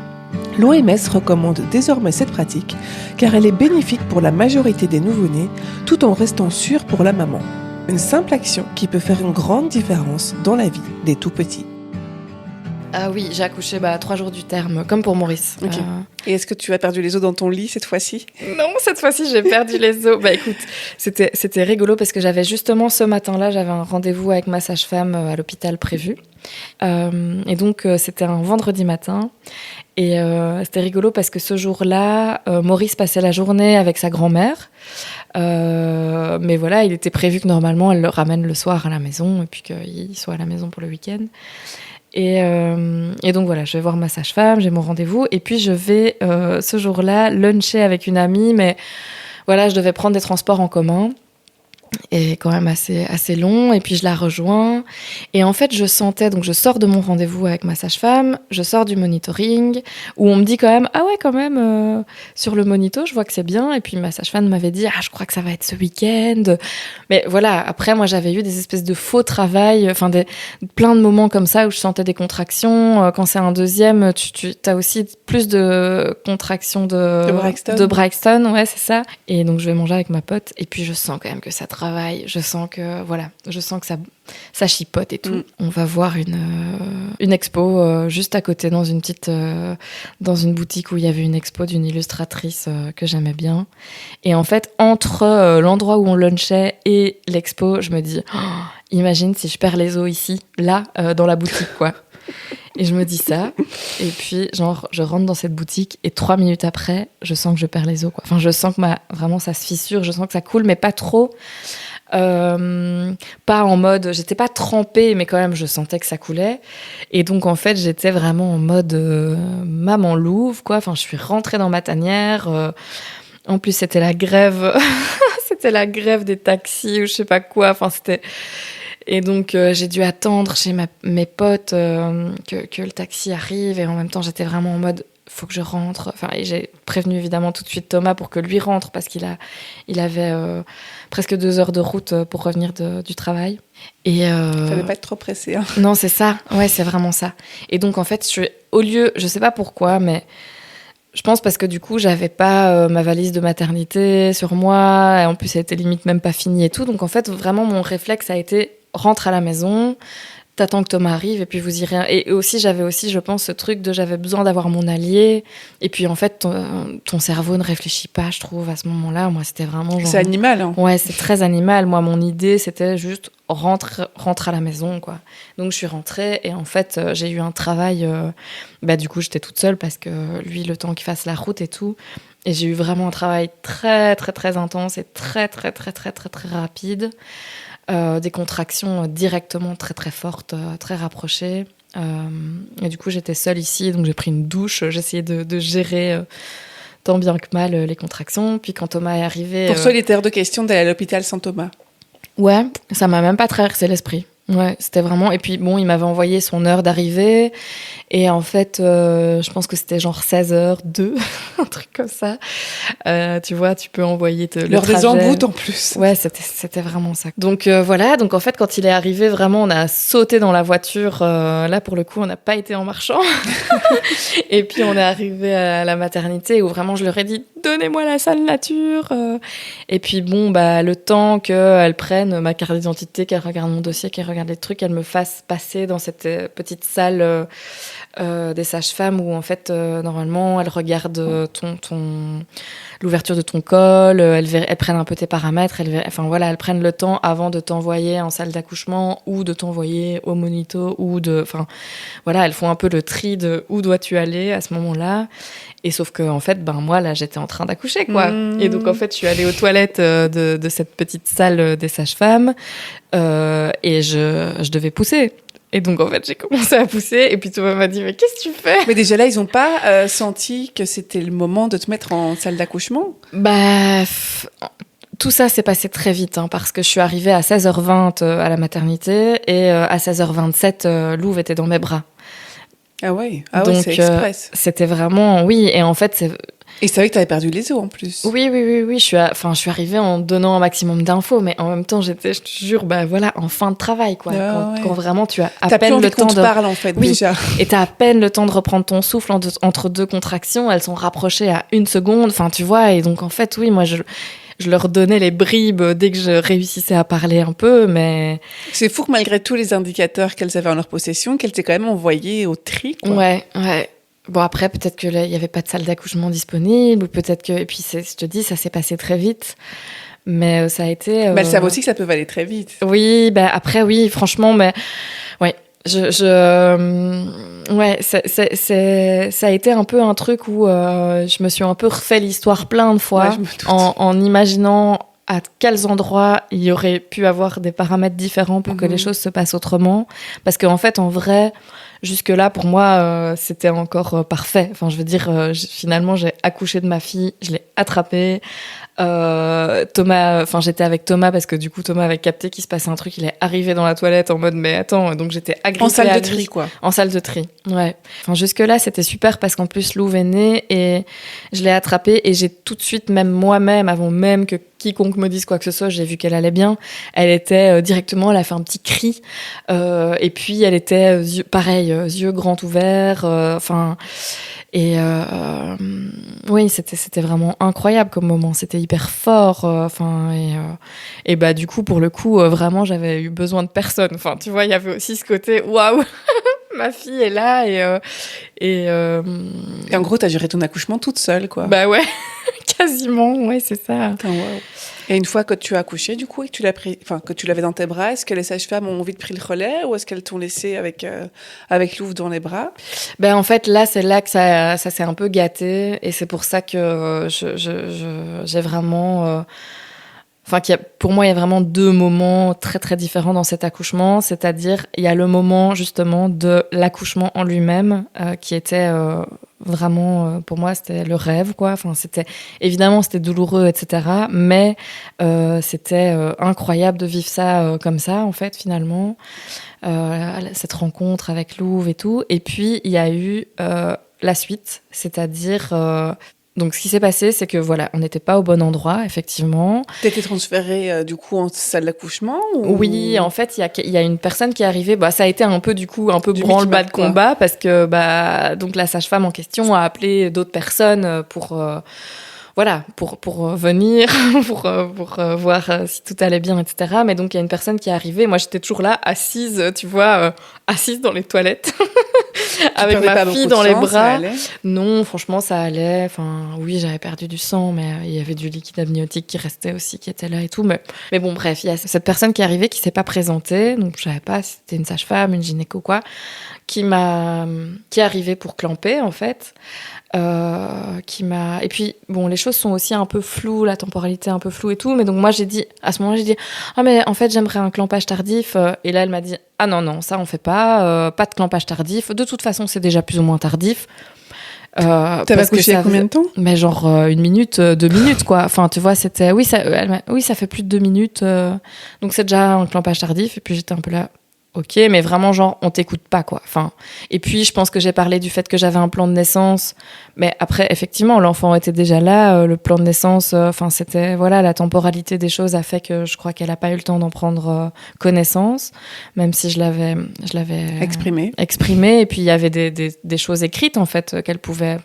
Speaker 2: L'OMS recommande désormais cette pratique car elle est bénéfique pour la majorité des nouveau-nés, tout en restant sûre pour la maman. Une simple action qui peut faire une grande différence dans la vie des tout-petits.
Speaker 1: Ah oui, j'ai accouché 3 jours du terme, comme pour Maurice.
Speaker 2: Okay. Et est-ce que tu as perdu les os dans ton lit cette fois-ci?
Speaker 1: Non, cette fois-ci, j'ai perdu les os. Écoute, c'était rigolo parce que j'avais justement ce matin-là, j'avais un rendez-vous avec ma sage-femme à l'hôpital prévu. Et donc, c'était un vendredi matin. Et c'était rigolo parce que ce jour-là, Maurice passait la journée avec sa grand-mère. Mais voilà, il était prévu que normalement, elle le ramène le soir à la maison et puis qu'il soit à la maison pour le week-end. Et donc voilà, je vais voir ma sage-femme, j'ai mon rendez-vous. Et puis je vais ce jour-là luncher avec une amie. Mais voilà, je devais prendre des transports en commun. et quand même assez long. Et puis je la rejoins. Et en fait, je sentais, donc je sors de mon rendez-vous avec ma sage-femme, je sors du monitoring, où on me dit quand même, ah ouais, quand même, sur le monito, je vois que c'est bien. Et puis ma sage-femme m'avait dit, ah, je crois que ça va être ce week-end. Mais voilà, après, moi, j'avais eu des espèces de faux travail, enfin, plein de moments comme ça où je sentais des contractions. Quand c'est un deuxième, tu as aussi plus de contractions de Braxton, ouais, c'est ça. Et donc, je vais manger avec ma pote. Et puis, je sens quand même que ça travaille. Je sens que ça chipote et tout. On va voir une expo juste à côté dans dans une boutique où il y avait une expo d'une illustratrice que j'aimais bien. Et en fait, entre l'endroit où on lunchait et l'expo, je me dis, oh, imagine si je perds les os ici, là, dans la boutique, quoi. Et je me dis ça, et puis genre je rentre dans cette boutique et 3 minutes après, je sens que je perds les os, quoi. Enfin, je sens que vraiment ça se fissure, je sens que ça coule, mais pas trop. Pas en mode, j'étais pas trempée, mais quand même je sentais que ça coulait. Et donc en fait j'étais vraiment en mode maman louve, quoi. Enfin, je suis rentrée dans ma tanière. En plus c'était la grève, c'était la grève des taxis ou je sais pas quoi. Enfin c'était. Et donc, j'ai dû attendre chez mes potes que le taxi arrive. Et en même temps, j'étais vraiment en mode, faut que je rentre. Enfin, et j'ai prévenu évidemment tout de suite Thomas pour que lui rentre parce qu'il avait presque 2 heures de route pour revenir du travail. Et
Speaker 2: fallait pas être trop pressé. Hein.
Speaker 1: Non, c'est ça. Ouais, c'est vraiment ça. Et donc, en fait, je sais pas pourquoi, mais je pense parce que du coup, j'avais pas ma valise de maternité sur moi. Et en plus, elle était limite même pas finie et tout. Donc, en fait, vraiment, mon réflexe a été rentre à la maison, t'attends que Thomas arrive et puis vous irez. Et aussi, j'avais aussi, je pense, ce truc de j'avais besoin d'avoir mon allié. Et puis, en fait, ton cerveau ne réfléchit pas, je trouve, à ce moment-là. Moi, c'était vraiment genre...
Speaker 2: C'est animal, hein.
Speaker 1: Ouais, c'est très animal. Moi, mon idée, c'était juste rentre à la maison, quoi. Donc, je suis rentrée et en fait, j'ai eu un travail... du coup, j'étais toute seule parce que lui, le temps qu'il fasse la route et tout... Et j'ai eu vraiment un travail très, très, très intense et très, très, très, très, très, très rapide. Des contractions directement très très fortes, très rapprochées. Et du coup, j'étais seule ici, donc j'ai pris une douche. J'essayais de gérer tant bien que mal les contractions. Puis quand Thomas est arrivé...
Speaker 2: Pour toi, il était hors de question d'aller à l'hôpital sans Thomas.
Speaker 1: Ouais, ça m'a même pas traversé l'esprit. Ouais, c'était vraiment... Et puis bon, il m'avait envoyé son heure d'arrivée. Et en fait, je pense que c'était genre 16h02, un truc comme ça. Tu vois, tu peux envoyer le trajet.
Speaker 2: Des embouts en plus.
Speaker 1: Ouais, c'était vraiment ça. Donc voilà, donc en fait, quand il est arrivé, vraiment, on a sauté dans la voiture. Là, pour le coup, on n'a pas été en marchant. Et puis, on est arrivé à la maternité où vraiment, je leur ai dit, donnez-moi la salle nature. Et puis bon, le temps qu'elle prenne ma carte d'identité, qu'elle regarde mon dossier, qu'elle regarde les trucs, qu'elle me fasse passer dans cette petite salle des sages-femmes où en fait normalement elles regardent l'ouverture de ton col, elles prennent un peu tes paramètres, elles prennent le temps avant de t'envoyer en salle d'accouchement ou de t'envoyer au monito elles font un peu le tri de où dois-tu aller à ce moment-là. Et sauf que en fait moi là j'étais en train d'accoucher, quoi. Et donc en fait je suis allée aux toilettes de cette petite salle des sages-femmes et je devais pousser. Et donc, en fait, j'ai commencé à pousser. Et puis, Thomas m'a dit, mais qu'est-ce que tu fais ?
Speaker 2: Mais déjà là, ils n'ont pas senti que c'était le moment de te mettre en salle d'accouchement ?
Speaker 1: Tout ça s'est passé très vite, hein, parce que je suis arrivée à 16h20 à la maternité. Et à 16h27, Louve était dans mes bras.
Speaker 2: Ah ouais,
Speaker 1: donc,
Speaker 2: c'est express.
Speaker 1: C'était vraiment... Oui, et en fait,
Speaker 2: Et c'est vrai que tu avais perdu les os en plus.
Speaker 1: Oui. Je suis arrivée en donnant un maximum d'infos, mais en même temps, j'étais, je te jure, en fin de travail, quoi. Quand vraiment tu as à peine le temps de...
Speaker 2: parle, en fait, déjà.
Speaker 1: Et tu as à peine le temps de reprendre ton souffle entre 2 contractions. Elles sont rapprochées à 1 seconde. Enfin, tu vois. Et donc, en fait, oui, moi, je leur donnais les bribes dès que je réussissais à parler un peu, mais...
Speaker 2: C'est fou que malgré tous les indicateurs qu'elles avaient en leur possession, qu'elles t'aient quand même envoyées au tri, quoi.
Speaker 1: Ouais. Bon, après, peut-être que là, il n'y avait pas de salle d'accouchement disponible, ou peut-être que... Et puis, je te dis, ça s'est passé très vite. Mais ça a été...
Speaker 2: Elles savent aussi que ça peut aller très vite.
Speaker 1: Oui, après, oui, franchement, mais... Ouais, ouais, ça a été un peu un truc où je me suis un peu refait l'histoire plein de fois, en imaginant à quels endroits il y aurait pu avoir des paramètres différents pour que les choses se passent autrement. Parce qu'en fait, en vrai... Jusque-là, pour moi, c'était encore parfait. Enfin, je veux dire, finalement, j'ai accouché de ma fille, je l'ai attrapée. Thomas, enfin j'étais avec Thomas parce que du coup Thomas avait capté qu'il se passait un truc, il est arrivé dans la toilette en mode mais attends, donc j'étais agrippée
Speaker 2: En salle
Speaker 1: à
Speaker 2: de
Speaker 1: lui.
Speaker 2: tri, quoi.
Speaker 1: En salle de tri, ouais. Enfin jusque là c'était super parce qu'en plus Lou est née et je l'ai attrapée et j'ai tout de suite, même moi-même, avant même que quiconque me dise quoi que ce soit, j'ai vu qu'elle allait bien. Elle était directement, elle a fait un petit cri et puis elle était pareil, yeux grands ouverts, enfin. Et oui, c'était vraiment incroyable comme moment. C'était hyper fort. Et bah du coup, pour le coup, vraiment, j'avais eu besoin de personne. Enfin, tu vois, il y avait aussi ce côté waouh, ma fille est là et
Speaker 2: en gros, t'as géré ton accouchement toute seule, quoi.
Speaker 1: Bah ouais, quasiment. Ouais, c'est ça.
Speaker 2: Putain, waouh. Et une fois que tu as accouché, du coup, et que tu l'avais dans tes bras, est-ce que les sages-femmes ont vite pris le relais ou est-ce qu'elles t'ont laissé avec Louvre dans les bras?
Speaker 1: Ben en fait là c'est là que ça s'est un peu gâté et c'est pour ça que j'ai vraiment pour moi il y a vraiment deux moments très très différents dans cet accouchement, c'est-à-dire il y a le moment justement de l'accouchement en lui-même qui était vraiment pour moi c'était le rêve quoi, enfin c'était douloureux etc, mais c'était incroyable de vivre ça comme ça en fait finalement. Cette rencontre avec Louvre et tout. Et puis, il y a eu la suite, c'est-à-dire... donc, ce qui s'est passé, c'est que, voilà, on n'était pas au bon endroit, effectivement.
Speaker 2: T'étais transférée, du coup, en salle d'accouchement ou...
Speaker 1: Oui, en fait, il y a une personne qui est arrivée. Bah, ça a été un peu
Speaker 2: Du
Speaker 1: branle-bas de
Speaker 2: quoi.
Speaker 1: combat, parce que, donc, la sage-femme en question a appelé d'autres personnes pour venir, pour voir si tout allait bien, etc. Mais donc, il y a une personne qui est arrivée. Moi, j'étais toujours là, assise, tu vois, assise dans les toilettes, avec ma fille dans les bras. Non, franchement, ça allait. Enfin, oui, j'avais perdu du sang, mais il y avait du liquide amniotique qui restait aussi, qui était là et tout. Mais bon, bref, il y a cette personne qui est arrivée, qui s'est pas présentée. Donc, je savais pas si c'était une sage-femme, une gynéco, quoi, qui est arrivée pour clamper, en fait. Et puis bon, les choses sont aussi un peu floues, la temporalité un peu floue et tout, mais donc moi à ce moment-là j'ai dit ah mais en fait j'aimerais un clampage tardif et là elle m'a dit ah non ça on fait pas de clampage tardif, de toute façon c'est déjà plus ou moins tardif.
Speaker 2: T'avais accouché il y a combien de temps?
Speaker 1: Mais genre 1 minute, 2 minutes quoi, enfin tu vois c'était ça fait plus de 2 minutes donc c'est déjà un clampage tardif et puis j'étais un peu là ok, mais vraiment genre on t'écoute pas quoi. Enfin, et puis je pense que j'ai parlé du fait que j'avais un plan de naissance, mais après effectivement l'enfant était déjà là, le plan de naissance, c'était voilà la temporalité des choses a fait que je crois qu'elle a pas eu le temps d'en prendre connaissance, même si je l'avais exprimé et puis il y avait des choses écrites en fait qu'elle pouvait.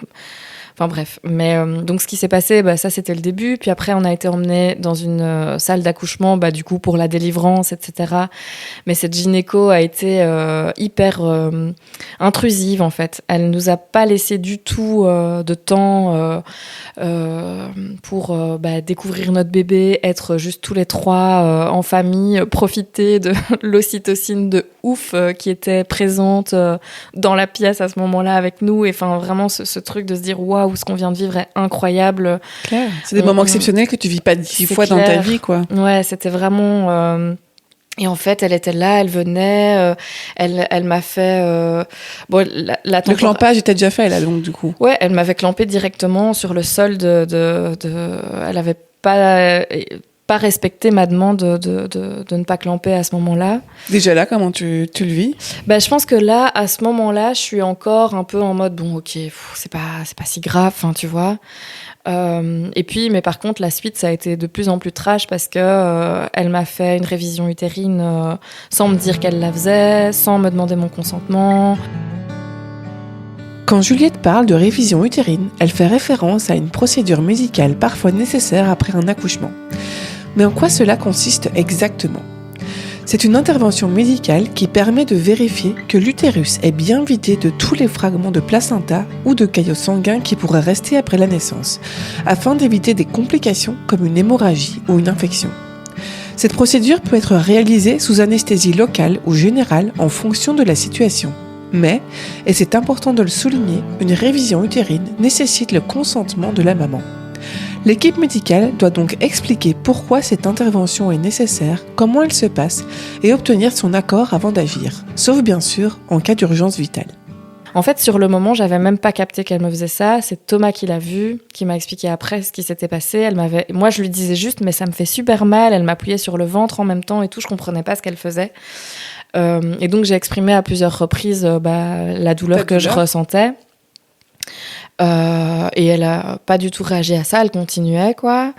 Speaker 1: Enfin bref, mais donc ce qui s'est passé, ça c'était le début. Puis après on a été emmenés dans une salle d'accouchement, du coup pour la délivrance, etc. Mais cette gynéco a été hyper intrusive en fait. Elle nous a pas laissé du tout de temps pour découvrir notre bébé, être juste tous les trois en famille, profiter de l'ocytocine de ouf qui était présente dans la pièce à ce moment-là avec nous. Et enfin vraiment ce truc de se dire waouh, ce qu'on vient de vivre est incroyable.
Speaker 2: Claire. C'est des moments exceptionnels que tu vis pas 10 fois
Speaker 1: clair.
Speaker 2: Dans ta vie, quoi.
Speaker 1: Ouais, c'était vraiment. Et en fait, elle était là, elle venait, elle m'a fait.
Speaker 2: Le clampage était déjà fait, là, donc du coup.
Speaker 1: Ouais, elle m'avait clampé directement sur le sol Elle avait pas respecté ma demande de ne pas clamper à ce moment-là.
Speaker 2: Déjà là, comment tu le vis?
Speaker 1: Je pense que là, à ce moment-là, je suis encore un peu en mode bon, ok, c'est pas si grave, tu vois. Et puis, mais par contre, la suite, ça a été de plus en plus trash parce que elle m'a fait une révision utérine sans me dire qu'elle la faisait, sans me demander mon consentement.
Speaker 2: Quand Juliette parle de révision utérine, elle fait référence à une procédure médicale parfois nécessaire après un accouchement. Mais en quoi cela consiste exactement ? C'est une intervention médicale qui permet de vérifier que l'utérus est bien vidé de tous les fragments de placenta ou de caillots sanguins qui pourraient rester après la naissance, afin d'éviter des complications comme une hémorragie ou une infection. Cette procédure peut être réalisée sous anesthésie locale ou générale en fonction de la situation. Mais, et c'est important de le souligner, une révision utérine nécessite le consentement de la maman. L'équipe médicale doit donc expliquer pourquoi cette intervention est nécessaire, comment elle se passe et obtenir son accord avant d'agir, sauf bien sûr en cas d'urgence vitale.
Speaker 1: En fait, sur le moment, j'avais même pas capté qu'elle me faisait ça. C'est Thomas qui l'a vu, qui m'a expliqué après ce qui s'était passé. Moi, je lui disais juste, mais ça me fait super mal. Elle m'appuyait sur le ventre en même temps et tout. Je comprenais pas ce qu'elle faisait. Et donc, j'ai exprimé à plusieurs reprises la douleur que je ressentais. Et elle a pas du tout réagi à ça, elle continuait quoi.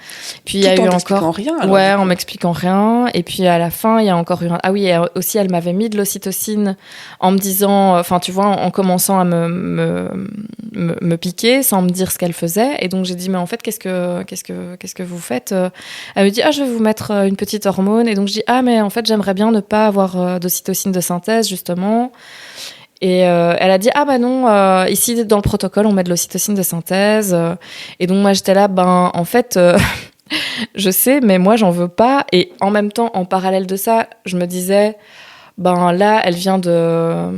Speaker 1: Puis il y a eu encore
Speaker 2: rien, alors,
Speaker 1: ouais, en m'expliquant rien. Et puis à la fin, il y a encore eu ah oui, aussi elle m'avait mis de l'ocytocine en me disant, enfin tu vois, en commençant à me piquer sans me dire ce qu'elle faisait. Et donc j'ai dit mais en fait qu'est-ce que vous faites? Elle me dit je vais vous mettre une petite hormone. Et donc je dis mais en fait j'aimerais bien ne pas avoir d'ocytocine de synthèse justement. Et elle a dit non, ici dans le protocole on met de l'ocytocine de synthèse. Et donc moi j'étais là en fait je sais mais moi j'en veux pas. Et en même temps en parallèle de ça je me disais là elle vient de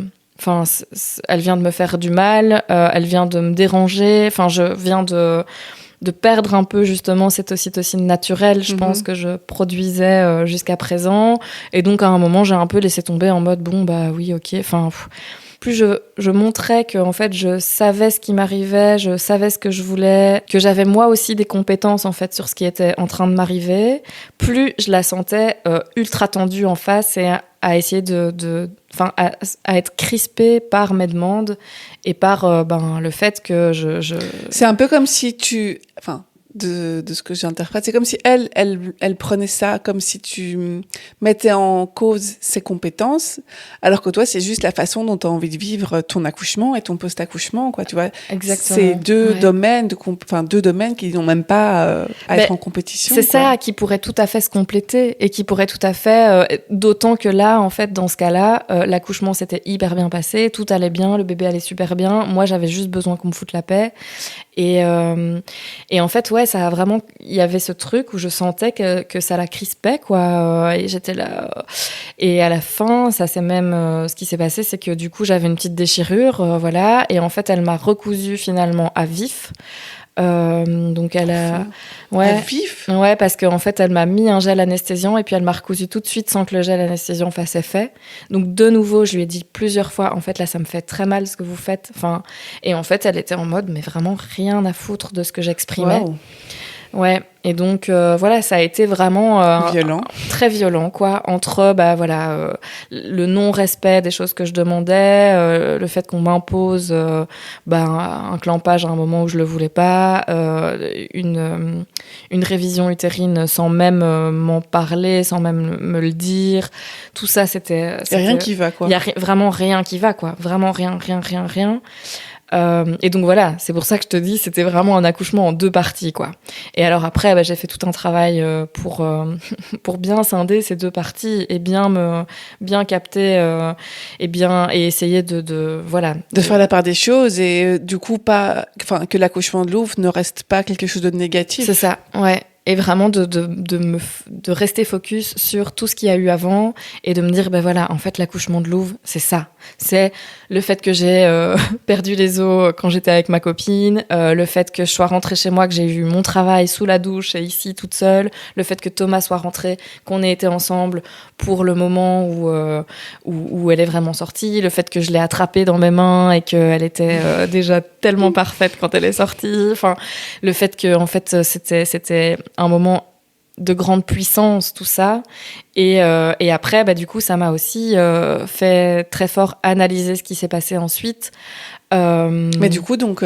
Speaker 1: me faire du mal, elle vient de me déranger, je viens de perdre un peu justement cette ocytocine naturelle, je pense que je produisais jusqu'à présent. Et donc à un moment j'ai un peu laissé tomber en mode oui ok, plus je montrais que en fait je savais ce qui m'arrivait, je savais ce que je voulais, que j'avais moi aussi des compétences en fait sur ce qui était en train de m'arriver, plus je la sentais ultra tendue en face et à essayer à être crispée par mes demandes et par le fait que je...
Speaker 2: C'est un peu comme si de ce que j'interprète, c'est comme si elle prenait ça comme si tu mettais en cause ses compétences, alors que toi, c'est juste la façon dont tu as envie de vivre ton accouchement et ton post-accouchement, quoi, tu vois.
Speaker 1: Exactement.
Speaker 2: C'est deux domaines qui n'ont même pas à être en compétition.
Speaker 1: C'est ça qui pourrait tout à fait se compléter et qui pourrait tout à fait, d'autant que là, en fait, dans ce cas-là, l'accouchement s'était hyper bien passé, tout allait bien, le bébé allait super bien. Moi, j'avais juste besoin qu'on me foute la paix. Et en fait, ouais, ça a vraiment, il y avait ce truc où je sentais que ça la crispait, quoi. Et j'étais là. Et à la fin, ça c'est même ce qui s'est passé, c'est que du coup, j'avais une petite déchirure, voilà. Et en fait, elle m'a recousu finalement à vif. Donc elle a
Speaker 2: à vif,
Speaker 1: ouais, parce qu'en fait elle m'a mis un gel anesthésiant et puis elle m'a recousu tout de suite sans que le gel anesthésiant fasse effet. Donc de nouveau je lui ai dit plusieurs fois en fait là ça me fait très mal ce que vous faites, et en fait elle était en mode mais vraiment rien à foutre de ce que j'exprimais. Wow. Ouais, et donc voilà, ça a été vraiment
Speaker 2: violent.
Speaker 1: Très violent, quoi, entre le non-respect des choses que je demandais, le fait qu'on m'impose un clampage à un moment où je le voulais pas, une révision utérine sans même m'en parler, sans même me le dire. Tout ça, c'était
Speaker 2: y a rien qui va, quoi.
Speaker 1: Il y a vraiment rien qui va, quoi. Vraiment rien. Et donc voilà, c'est pour ça que je te dis, c'était vraiment un accouchement en 2 parties, quoi. Et alors après, j'ai fait tout un travail pour bien scinder ces 2 parties et bien capter et essayer de
Speaker 2: faire la part des choses et du coup que l'accouchement de Louvre ne reste pas quelque chose de négatif.
Speaker 1: C'est ça, ouais. Et vraiment de rester focus sur tout ce qu'il y a eu avant et de me dire en fait l'accouchement de Louvre c'est ça, c'est le fait que j'ai perdu les os quand j'étais avec ma copine, le fait que je sois rentrée chez moi, que j'ai eu mon travail sous la douche et ici toute seule, le fait que Thomas soit rentré, qu'on ait été ensemble pour le moment où elle est vraiment sortie, le fait que je l'ai attrapée dans mes mains et qu'elle était déjà tellement parfaite quand elle est sortie, le fait que en fait c'était un moment de grande puissance, tout ça. Et après, du coup, ça m'a aussi fait très fort analyser ce qui s'est passé ensuite.
Speaker 2: Mais du coup, donc,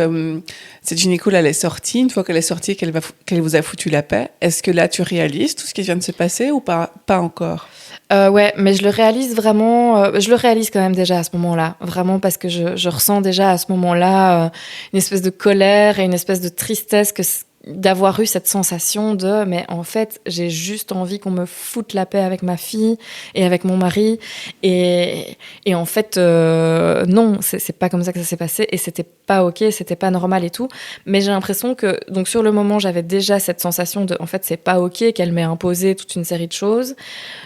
Speaker 2: cette gynéco, là, elle est sortie. Une fois qu'elle est sortie et qu'elle vous a foutu la paix, est-ce que là, tu réalises tout ce qui vient de se passer ou pas encore?
Speaker 1: Ouais, mais je le réalise vraiment. Je le réalise quand même déjà à ce moment-là, vraiment parce que je ressens déjà à ce moment-là une espèce de colère et une espèce de tristesse d'avoir eu cette sensation mais en fait j'ai juste envie qu'on me foute la paix avec ma fille et avec mon mari et en fait non, c'est pas comme ça que ça s'est passé et c'était pas ok, c'était pas normal et tout, mais j'ai l'impression que donc sur le moment j'avais déjà cette sensation de en fait c'est pas ok qu'elle m'ait imposé toute une série de choses,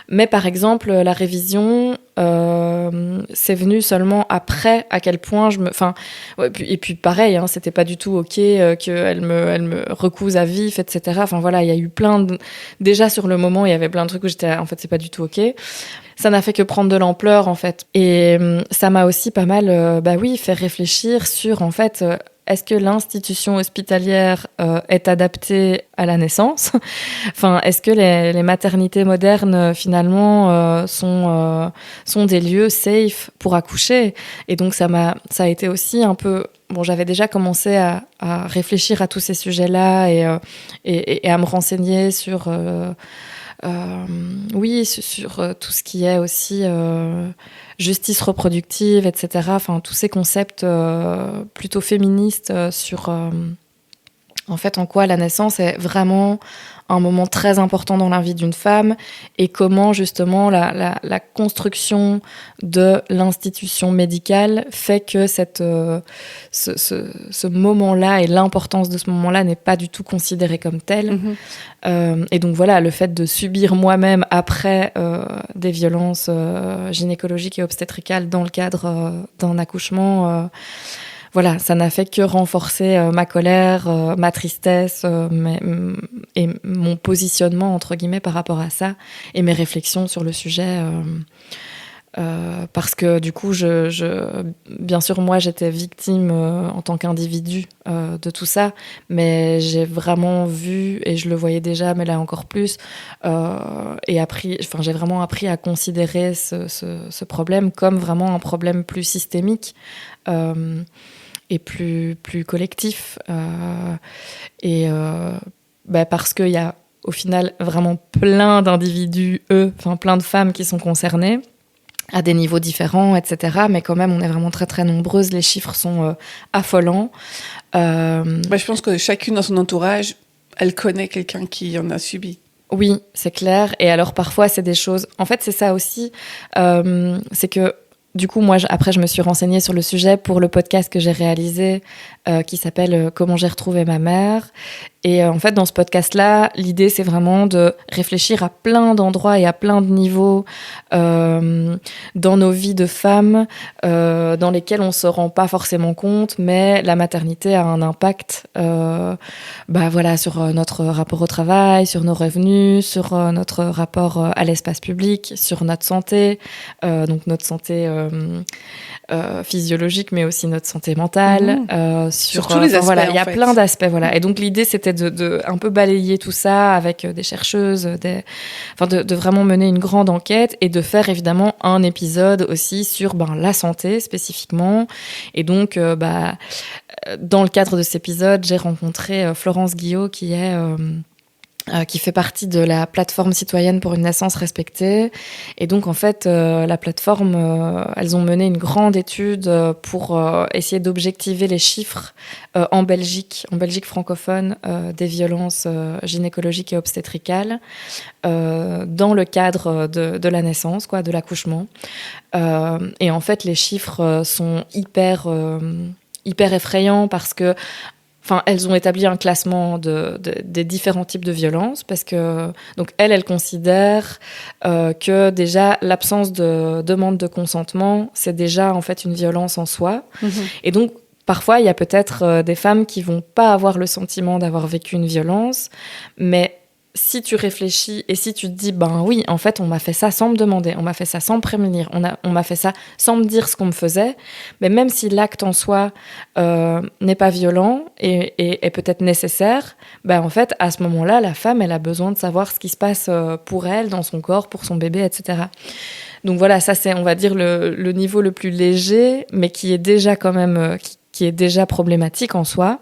Speaker 1: mais par exemple la révision c'est venu seulement après à quel point et puis pareil, hein, c'était pas du tout ok qu'elle me recouse à vif, etc. Enfin voilà, il y a eu déjà sur le moment, il y avait plein de trucs où j'étais en fait c'est pas du tout ok. Ça n'a fait que prendre de l'ampleur en fait, et ça m'a aussi pas mal fait réfléchir sur en fait est-ce que l'institution hospitalière est adaptée à la naissance? Enfin, est-ce que les maternités modernes, finalement, sont des lieux safe pour accoucher? Et donc, ça a été aussi un peu... Bon, j'avais déjà commencé à réfléchir à tous ces sujets-là et à me renseigner sur... sur tout ce qui est aussi justice reproductive, etc. Enfin, tous ces concepts plutôt féministes sur en fait en quoi la naissance est vraiment un moment très important dans la vie d'une femme et comment justement la construction de l'institution médicale fait que ce moment-là et l'importance de ce moment-là n'est pas du tout considéré comme tel. Et donc voilà, le fait de subir moi-même après des violences gynécologiques et obstétricales dans le cadre d'un accouchement... Voilà, ça n'a fait que renforcer ma colère, ma tristesse et mon positionnement, entre guillemets, par rapport à ça, et mes réflexions sur le sujet. Parce que du coup, bien sûr, moi, j'étais victime en tant qu'individu de tout ça, mais j'ai vraiment vu, et je le voyais déjà, mais là encore plus, j'ai vraiment appris à considérer ce problème comme vraiment un problème plus systémique. Et plus collectif. Parce qu'il y a au final vraiment plein d'individus, plein de femmes qui sont concernées à des niveaux différents, etc. Mais quand même, on est vraiment très très nombreuses. Les chiffres sont affolants.
Speaker 2: Je pense que chacune dans son entourage, elle connaît quelqu'un qui en a subi.
Speaker 1: Oui, c'est clair. Et alors parfois, c'est des choses... En fait, c'est ça aussi. C'est que du coup, moi, après, je me suis renseignée sur le sujet pour le podcast que j'ai réalisé qui s'appelle « Comment j'ai retrouvé ma mère ». Et en fait, dans ce podcast-là, l'idée, c'est vraiment de réfléchir à plein d'endroits et à plein de niveaux dans nos vies de femmes dans lesquels on ne se rend pas forcément compte, mais la maternité a un impact sur notre rapport au travail, sur nos revenus, sur notre rapport à l'espace public, sur notre santé, donc notre santé physiologique, mais aussi notre santé mentale.
Speaker 2: Sur tous les aspects,
Speaker 1: il y a plein d'aspects. Voilà. Et donc, l'idée, c'était de un peu balayer tout ça avec des chercheuses, de vraiment mener une grande enquête et de faire évidemment un épisode aussi sur la santé spécifiquement. Et donc, dans le cadre de cet épisode, j'ai rencontré Florence Guillot qui fait partie de la plateforme citoyenne pour une naissance respectée. Et donc, en fait, la plateforme, elles ont mené une grande étude pour essayer d'objectiver les chiffres en Belgique francophone, des violences gynécologiques et obstétricales dans le cadre de la naissance, de l'accouchement. Et en fait, les chiffres sont hyper effrayants parce que elles ont établi un classement des différents types de violences parce que donc elles considèrent que déjà l'absence de demande de consentement, c'est déjà en fait une violence en soi. Et donc parfois il y a peut-être des femmes qui vont pas avoir le sentiment d'avoir vécu une violence, mais si tu réfléchis et si tu te dis oui, en fait on m'a fait ça sans me demander, on m'a fait ça sans me prévenir, on m'a fait ça sans me dire ce qu'on me faisait, mais même si l'acte en soi n'est pas violent et est peut-être nécessaire, en fait à ce moment-là la femme elle a besoin de savoir ce qui se passe pour elle, dans son corps, pour son bébé, etc. Donc voilà, ça c'est on va dire le niveau le plus léger, mais qui est déjà quand même qui est déjà problématique en soi.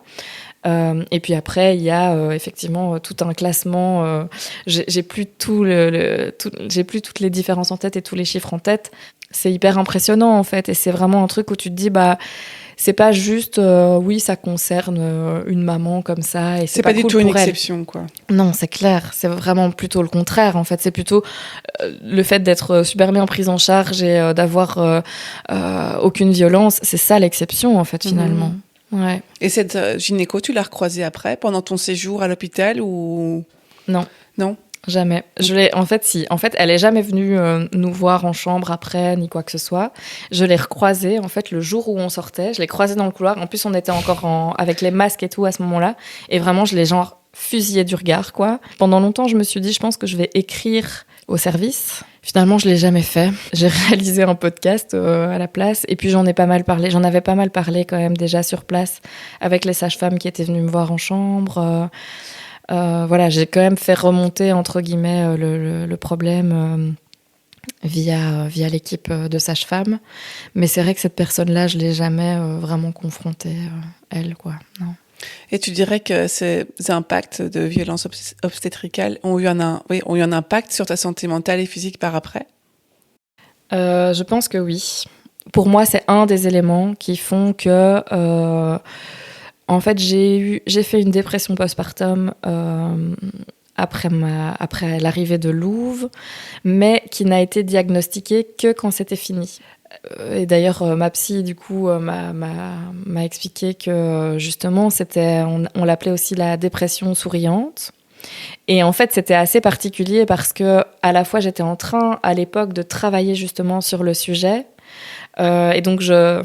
Speaker 1: Et puis après, il y a effectivement tout un classement. J'ai plus j'ai plus toutes les différences en tête et tous les chiffres en tête. C'est hyper impressionnant en fait, et c'est vraiment un truc où tu te dis c'est pas juste oui, ça concerne une maman comme ça et c'est pas
Speaker 2: du
Speaker 1: cool
Speaker 2: tout une
Speaker 1: pour elle.
Speaker 2: exception quoi.
Speaker 1: Non, c'est clair, c'est vraiment plutôt le contraire en fait. C'est plutôt le fait d'être super bien prise en charge et d'avoir aucune violence. C'est ça l'exception en fait finalement. Ouais.
Speaker 2: Et cette gynéco, tu l'as recroisée après, pendant ton séjour à l'hôpital ou...
Speaker 1: Non.
Speaker 2: Non.
Speaker 1: Jamais. En fait, si. En fait, elle est jamais venue nous voir en chambre après, ni quoi que ce soit. Je l'ai recroisée, en fait, le jour où on sortait. Je l'ai croisée dans le couloir. En plus, on était encore avec les masques et tout à ce moment-là. Et vraiment, je l'ai genre fusillée du regard, quoi. Pendant longtemps, je me suis dit, je pense que je vais écrire au service. Finalement, je l'ai jamais fait. J'ai réalisé un podcast à la place. Et puis, j'en ai pas mal parlé. J'en avais pas mal parlé quand même déjà sur place avec les sages-femmes qui étaient venues me voir en chambre. Voilà, j'ai quand même fait remonter, entre guillemets, le problème via l'équipe de sages-femmes. Mais c'est vrai que cette personne-là, je l'ai jamais vraiment confrontée, elle, quoi. Non.
Speaker 2: Et tu dirais que ces impacts de violence obstétricale ont eu un impact sur ta santé mentale et physique par après?
Speaker 1: Je pense que oui. Pour moi, c'est un des éléments qui font que... en fait, j'ai fait une dépression postpartum après l'arrivée de Louve, mais qui n'a été diagnostiquée que quand c'était fini. Et d'ailleurs, ma psy, du coup, m'a expliqué que justement, on l'appelait aussi la dépression souriante. Et en fait, c'était assez particulier parce que à la fois, j'étais en train, à l'époque, de travailler justement sur le sujet. Et donc, je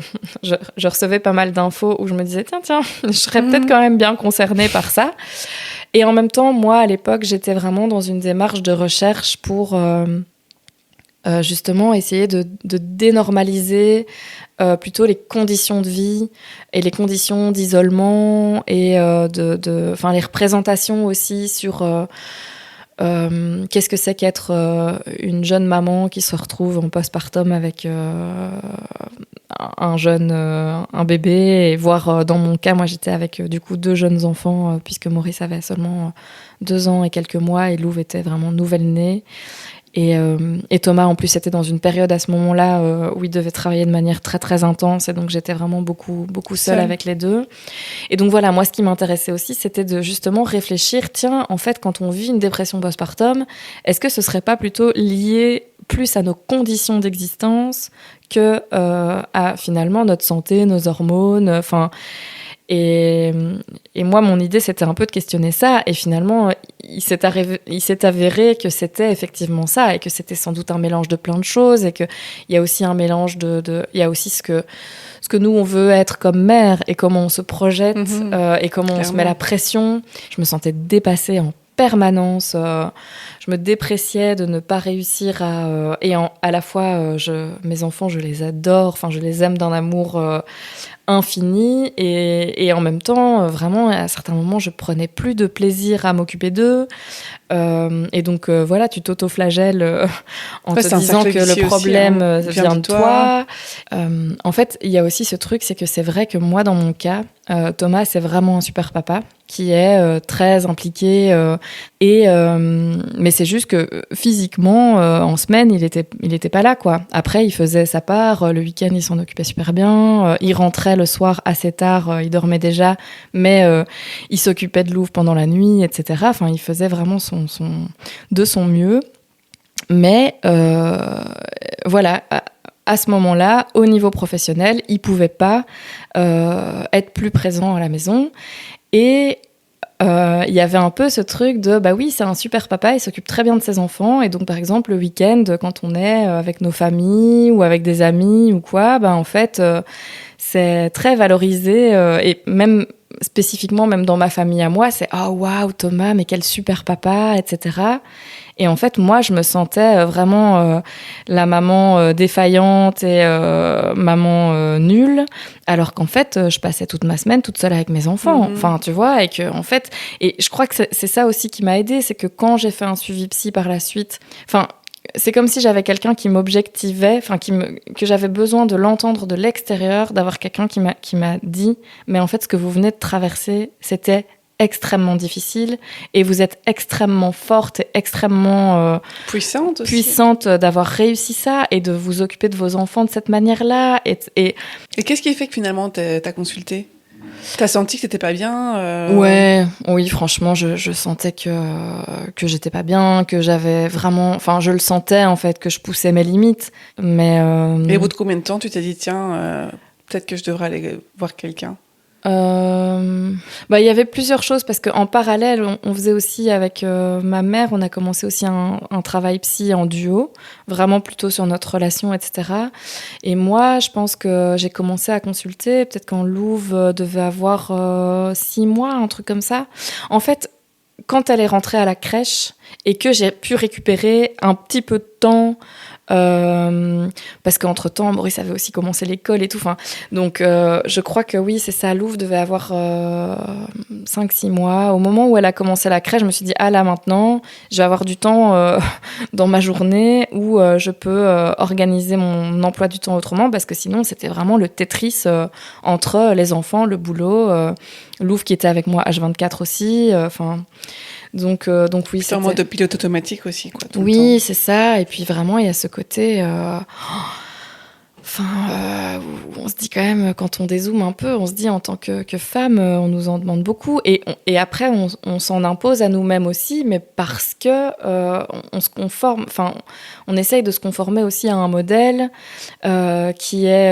Speaker 1: recevais pas mal d'infos où je me disais, tiens, je serais peut-être quand même bien concernée par ça. Et en même temps, moi, à l'époque, j'étais vraiment dans une démarche de recherche pour justement essayer de dénormaliser plutôt les conditions de vie et les conditions d'isolement et les représentations aussi sur... qu'est-ce que c'est qu'être une jeune maman qui se retrouve en postpartum avec un bébé, et voire dans mon cas, moi j'étais avec du coup 2 jeunes enfants puisque Maurice avait seulement 2 ans et quelques mois et Louve était vraiment nouvelle-née. Et Thomas, en plus, était dans une période à ce moment-là où il devait travailler de manière très, très intense. Et donc, j'étais vraiment beaucoup, beaucoup seule avec les 2. Et donc, voilà, moi, ce qui m'intéressait aussi, c'était de justement réfléchir, tiens, en fait, quand on vit une dépression postpartum, est-ce que ce serait pas plutôt lié plus à nos conditions d'existence que à, finalement, notre santé, nos hormones, enfin... Et moi, mon idée, c'était un peu de questionner ça. Et finalement, il s'est avéré que c'était effectivement ça et que c'était sans doute un mélange de plein de choses et qu'il y a aussi un mélange il y a aussi ce que nous, on veut être comme mère et comment on se projette et comment on se met la pression. Je me sentais dépassée en permanence. Je me dépréciais de ne pas réussir à la fois, mes enfants, je les adore. Enfin, je les aime d'un amour... infini et en même temps vraiment à certains moments je prenais plus de plaisir à m'occuper d'eux et donc voilà, tu t'auto-flagelles en te disant que le problème aussi, vient de toi. En fait, il y a aussi ce truc, c'est que c'est vrai que moi dans mon cas, Thomas c'est vraiment un super papa qui est très impliqué mais c'est juste que physiquement en semaine il était pas là, quoi. Après il faisait sa part, le week-end il s'en occupait super bien, il rentrait le soir assez tard, il dormait déjà, mais il s'occupait de Louve pendant la nuit, etc. Enfin il faisait vraiment de son mieux, mais voilà, à ce moment-là, au niveau professionnel, il pouvait pas être plus présent à la maison. Et il y avait un peu ce truc de bah oui, c'est un super papa, il s'occupe très bien de ses enfants, et donc par exemple le week-end quand on est avec nos familles ou avec des amis ou quoi, bah en fait c'est très valorisé et même spécifiquement même dans ma famille à moi, c'est oh waouh Thomas, mais quel super papa, etc. Et en fait, moi, je me sentais vraiment la maman défaillante et maman nulle, alors qu'en fait, je passais toute ma semaine toute seule avec mes enfants. Enfin, tu vois, et que en fait, et je crois que c'est ça aussi qui m'a aidée, c'est que quand j'ai fait un suivi psy par la suite, enfin, c'est comme si j'avais quelqu'un qui m'objectivait, enfin, que j'avais besoin de l'entendre de l'extérieur, d'avoir quelqu'un qui m'a dit, mais en fait, ce que vous venez de traverser, c'était extrêmement difficile et vous êtes extrêmement forte et extrêmement puissante d'avoir réussi ça et de vous occuper de vos enfants de cette manière-là. Et
Speaker 2: qu'est-ce qui fait que finalement t'as consulté ? T'as senti que t'étais pas bien
Speaker 1: Oui, franchement, je sentais que j'étais pas bien, que j'avais vraiment... Enfin, je le sentais, en fait, que je poussais mes limites, mais...
Speaker 2: Et au bout de combien de temps tu t'es dit, tiens, peut-être que je devrais aller voir quelqu'un ?
Speaker 1: Il y avait plusieurs choses parce qu'en parallèle, on faisait aussi avec ma mère, on a commencé aussi un travail psy en duo, vraiment plutôt sur notre relation, etc. Et moi, je pense que j'ai commencé à consulter, peut-être quand Louve devait avoir 6 mois, un truc comme ça. En fait, quand elle est rentrée à la crèche et que j'ai pu récupérer un petit peu de temps, parce qu'entre-temps, Maurice avait aussi commencé l'école et tout. Donc, je crois que oui, c'est ça. Louve devait avoir 5-6 mois. Au moment où elle a commencé la crèche, je me suis dit, ah là, maintenant, je vais avoir du temps dans ma journée où je peux organiser mon emploi du temps autrement, parce que sinon, c'était vraiment le Tetris entre les enfants, le boulot, Louve qui était avec moi H24 aussi. Donc oui,
Speaker 2: c'est un mode de pilote automatique aussi, quoi.
Speaker 1: Oui, c'est ça. Et puis vraiment, il y a ce côté... on se dit quand même, quand on dézoome un peu, on se dit en tant que femme, on nous en demande beaucoup. Et après, on s'en impose à nous-mêmes aussi, mais parce que on se conforme... on essaye de se conformer aussi à un modèle qui est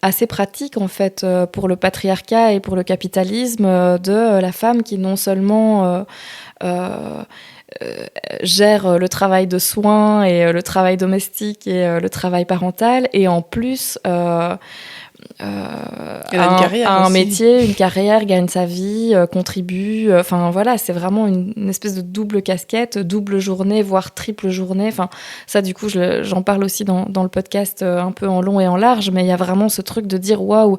Speaker 1: assez pratique en fait pour le patriarcat et pour le capitalisme de la femme qui non seulement gère le travail de soins et le travail domestique et le travail parental, et en plus
Speaker 2: elle a une carrière
Speaker 1: un
Speaker 2: aussi.
Speaker 1: métier, une carrière, gagne sa vie, contribue. Voilà, c'est vraiment une espèce de double casquette, double journée, voire triple journée. Ça, du coup, j'en parle aussi dans le podcast un peu en long et en large, mais il y a vraiment ce truc de dire waouh,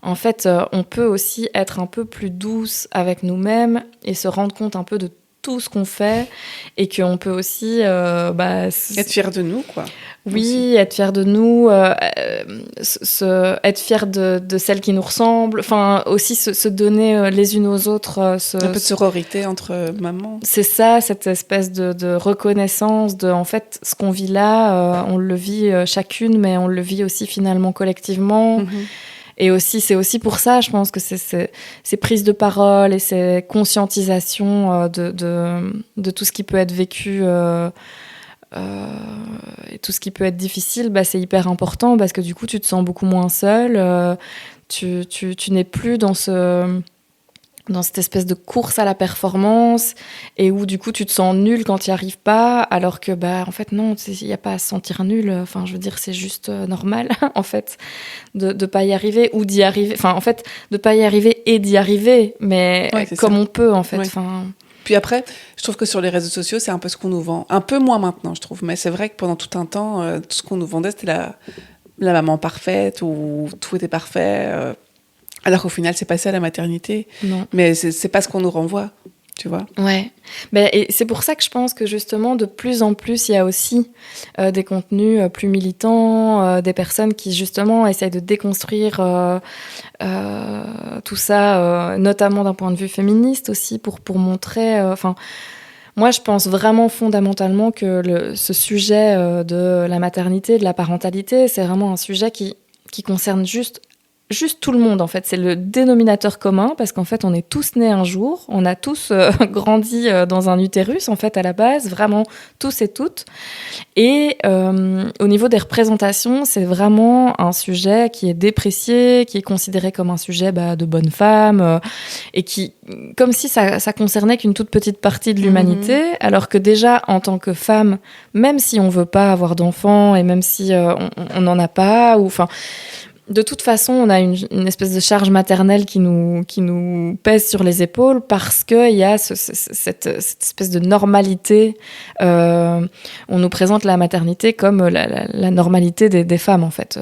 Speaker 1: en fait, on peut aussi être un peu plus douce avec nous-mêmes et se rendre compte un peu de tout ce qu'on fait, et qu'on peut aussi
Speaker 2: être fier de nous, quoi.
Speaker 1: Oui,
Speaker 2: aussi.
Speaker 1: être fier de nous, être fier de celles qui nous ressemblent, aussi se donner les unes aux autres.
Speaker 2: Un peu de sororité entre mamans.
Speaker 1: C'est ça, cette espèce de reconnaissance de, en fait, ce qu'on vit là, on le vit chacune, mais on le vit aussi finalement collectivement. Mm-hmm. Et aussi, c'est aussi pour ça, je pense que c'est ces prises de parole et ces conscientisations de tout ce qui peut être vécu et tout ce qui peut être difficile, c'est hyper important, parce que du coup, tu te sens beaucoup moins seule. Tu n'es plus dans cette espèce de course à la performance, et où du coup tu te sens nul quand tu n'y arrives pas, alors que en fait non, il n'y a pas à se sentir nul. Je veux dire, c'est juste normal en fait de pas y arriver, ou d'y arriver, en fait de pas y arriver et d'y arriver, mais comme on peut en fait.
Speaker 2: Ouais. Puis après, je trouve que sur les réseaux sociaux, c'est un peu ce qu'on nous vend, un peu moins maintenant je trouve, mais c'est vrai que pendant tout un temps, tout ce qu'on nous vendait, c'était la maman parfaite, où tout était parfait, alors qu'au final, c'est pas ça la maternité.
Speaker 1: Non.
Speaker 2: Mais c'est pas ce qu'on nous renvoie, tu vois.
Speaker 1: Ouais. Et c'est pour ça que je pense que justement, de plus en plus, il y a aussi des contenus plus militants, des personnes qui justement essayent de déconstruire tout ça, notamment d'un point de vue féministe aussi, pour montrer... Moi, je pense vraiment fondamentalement que ce sujet de la maternité, de la parentalité, c'est vraiment un sujet qui concerne juste tout le monde, en fait. C'est le dénominateur commun, parce qu'en fait, on est tous nés un jour, on a tous grandi dans un utérus, en fait, à la base, vraiment tous et toutes. Et au niveau des représentations, c'est vraiment un sujet qui est déprécié, qui est considéré comme un sujet de bonne femme, et qui, comme si ça concernait qu'une toute petite partie de l'humanité, alors que déjà, en tant que femme, même si on veut pas avoir d'enfants, et même si on n'en a pas, de toute façon, on a une espèce de charge maternelle qui nous pèse sur les épaules, parce qu'il y a cette espèce de normalité. On nous présente la maternité comme la normalité des femmes, en fait.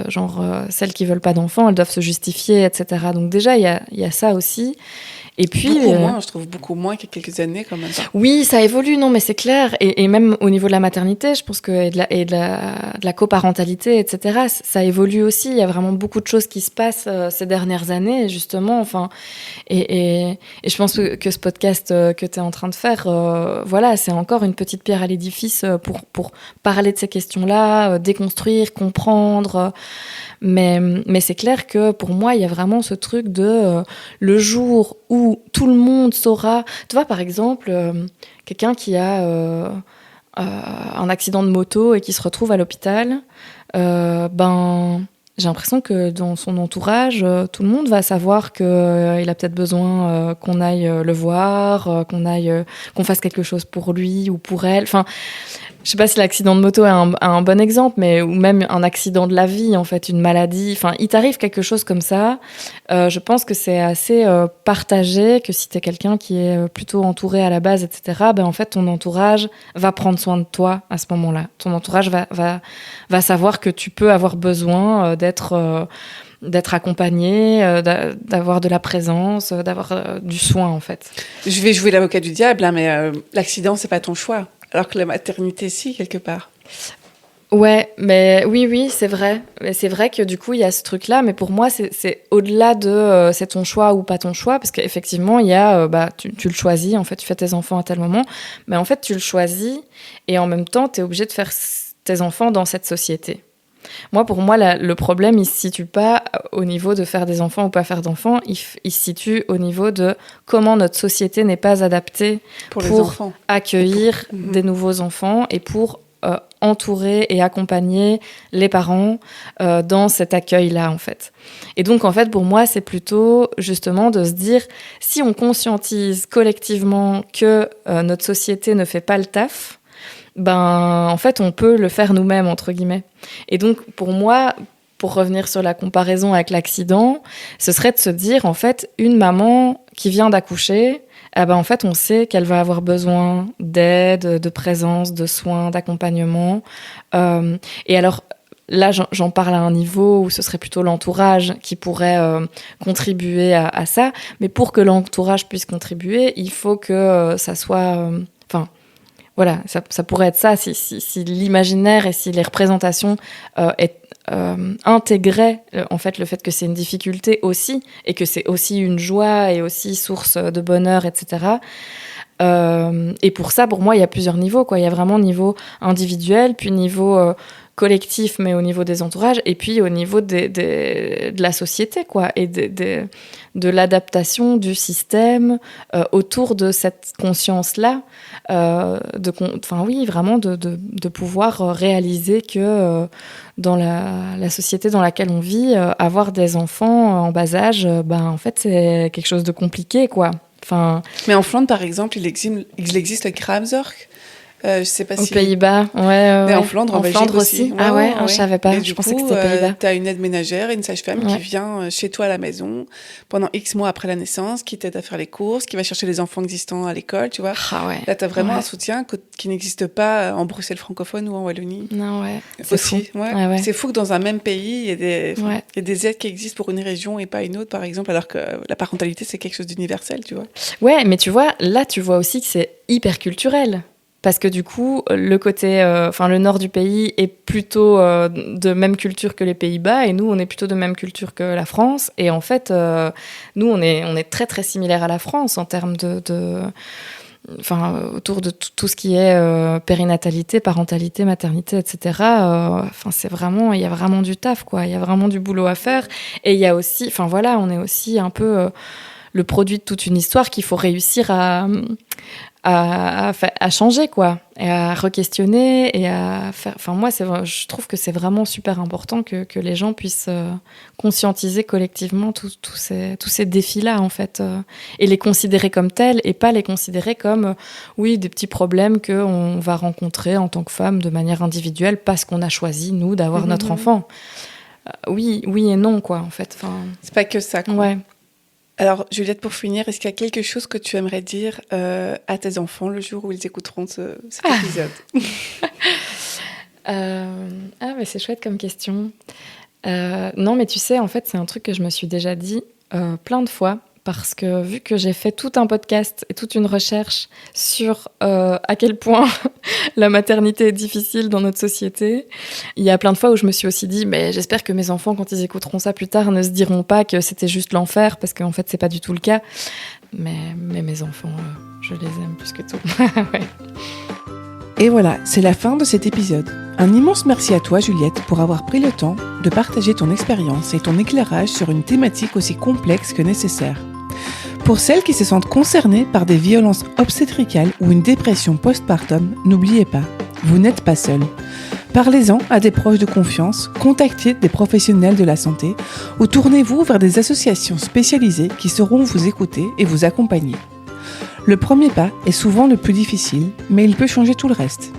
Speaker 1: Celles qui veulent pas d'enfants, elles doivent se justifier, etc. Donc déjà, il y a ça aussi. Et puis,
Speaker 2: je trouve beaucoup moins qu'il y a quelques années quand même.
Speaker 1: Oui, ça évolue, non, mais c'est clair. Et même au niveau de la maternité, je pense que et de la coparentalité, etc., ça évolue aussi. Il y a vraiment beaucoup de choses qui se passent ces dernières années, justement. Et je pense que ce podcast que tu es en train de faire, c'est encore une petite pierre à l'édifice pour parler de ces questions-là, déconstruire, comprendre. Mais c'est clair que pour moi, il y a vraiment ce truc de le jour où tout le monde saura. Tu vois, par exemple, quelqu'un qui a un accident de moto et qui se retrouve à l'hôpital, j'ai l'impression que dans son entourage, tout le monde va savoir qu'il a peut-être besoin qu'on aille le voir, qu'on fasse quelque chose pour lui ou pour elle. Enfin, je sais pas si l'accident de moto est un bon exemple, mais ou même un accident de la vie, en fait, une maladie. Enfin, il t'arrive quelque chose comme ça. Je pense que c'est assez partagé, que si t'es quelqu'un qui est plutôt entouré à la base, etc., en fait, ton entourage va prendre soin de toi à ce moment-là. Ton entourage va savoir que tu peux avoir besoin d'être accompagné, d'avoir de la présence, d'avoir du soin, en fait.
Speaker 2: Je vais jouer l'avocat du diable, mais l'accident, c'est pas ton choix. Alors que la maternité, si, quelque part.
Speaker 1: Ouais, mais oui, c'est vrai. Mais c'est vrai que du coup, il y a ce truc-là. Mais pour moi, c'est au-delà de c'est ton choix ou pas ton choix. Parce qu'effectivement, il y a, tu le choisis. En fait, tu fais tes enfants à tel moment. Mais en fait, tu le choisis. Et en même temps, tu es obligé de faire tes enfants dans cette société. Pour moi, le problème, il se situe pas au niveau de faire des enfants ou pas faire d'enfants. Il se situe au niveau de comment notre société n'est pas adaptée pour accueillir des nouveaux enfants et pour entourer et accompagner les parents dans cet accueil-là, en fait. Et donc, en fait, pour moi, c'est plutôt justement de se dire, si on conscientise collectivement que notre société ne fait pas le taf, en fait, on peut le faire nous-mêmes, entre guillemets. Et donc, pour moi, pour revenir sur la comparaison avec l'accident, ce serait de se dire, en fait, une maman qui vient d'accoucher, en fait, on sait qu'elle va avoir besoin d'aide, de présence, de soins, d'accompagnement. Et alors, là, j'en parle à un niveau où ce serait plutôt l'entourage qui pourrait contribuer à ça. Mais pour que l'entourage puisse contribuer, il faut que ça soit... Voilà, ça pourrait être ça, si l'imaginaire et si les représentations intégraient en fait le fait que c'est une difficulté aussi, et que c'est aussi une joie et aussi source de bonheur, etc. Et pour ça, pour moi, il y a plusieurs niveaux, quoi. Il y a vraiment niveau individuel, puis niveau collectif, mais au niveau des entourages, et puis au niveau de la société, quoi, et de l'adaptation du système autour de cette conscience-là, vraiment de pouvoir réaliser que dans la société dans laquelle on vit, avoir des enfants en bas âge, en fait, c'est quelque chose de compliqué, quoi.
Speaker 2: Mais en Flandre, par exemple, il existe le Kraamzorg. Je sais pas
Speaker 1: aux Pays-Bas, ouais.
Speaker 2: Mais en Flandre, en Belgique aussi.
Speaker 1: Ah ouais, je savais pas. Je pensais que c'était Pays-Bas.
Speaker 2: T'as une aide ménagère, une sage-femme qui vient chez toi à la maison pendant X mois après la naissance, qui t'aide à faire les courses, qui va chercher les enfants existants à l'école, tu vois.
Speaker 1: Ah ouais.
Speaker 2: Là, t'as vraiment un soutien qui n'existe pas en Bruxelles francophone ou en Wallonie.
Speaker 1: Non, ouais.
Speaker 2: C'est fou. Ouais. C'est fou que dans un même pays, il y a des aides qui existent pour une région et pas une autre, par exemple, alors que la parentalité, c'est quelque chose d'universel, tu vois.
Speaker 1: Ouais, mais tu vois, là, tu vois aussi que c'est hyper culturel. Parce que du coup, le côté, le nord du pays est plutôt de même culture que les Pays-Bas, et nous, on est plutôt de même culture que la France. Et en fait, nous, on est très très similaires à la France en termes autour de tout ce qui est périnatalité, parentalité, maternité, etc. C'est vraiment, il y a vraiment du taf, quoi. Il y a vraiment du boulot à faire. Et il y a aussi, on est aussi un peu le produit de toute une histoire qu'il faut réussir à changer, quoi, et à re-questionner et à faire. Moi, je trouve que c'est vraiment super important que les gens puissent conscientiser collectivement tous ces défis-là, en fait, et les considérer comme tels et pas les considérer comme des petits problèmes qu'on va rencontrer en tant que femme de manière individuelle parce qu'on a choisi, nous, d'avoir notre enfant. Oui et non, quoi, en fait.
Speaker 2: C'est pas que ça, quoi.
Speaker 1: Ouais.
Speaker 2: Alors, Juliette, pour finir, est-ce qu'il y a quelque chose que tu aimerais dire à tes enfants le jour où ils écouteront cet épisode?
Speaker 1: Mais c'est chouette comme question. Non, mais tu sais, en fait, c'est un truc que je me suis déjà dit plein de fois, parce que vu que j'ai fait tout un podcast et toute une recherche sur à quel point la maternité est difficile dans notre société, il y a plein de fois où je me suis aussi dit, mais j'espère que mes enfants, quand ils écouteront ça plus tard, ne se diront pas que c'était juste l'enfer, parce qu'en fait, c'est pas du tout le cas. Mais mes enfants, je les aime plus que tout. Ouais.
Speaker 2: Et voilà, c'est la fin de cet épisode. Un immense merci à toi, Juliette, pour avoir pris le temps de partager ton expérience et ton éclairage sur une thématique aussi complexe que nécessaire. Pour celles qui se sentent concernées par des violences obstétricales ou une dépression postpartum, n'oubliez pas, vous n'êtes pas seules. Parlez-en à des proches de confiance, contactez des professionnels de la santé ou tournez-vous vers des associations spécialisées qui sauront vous écouter et vous accompagner. Le premier pas est souvent le plus difficile, mais il peut changer tout le reste.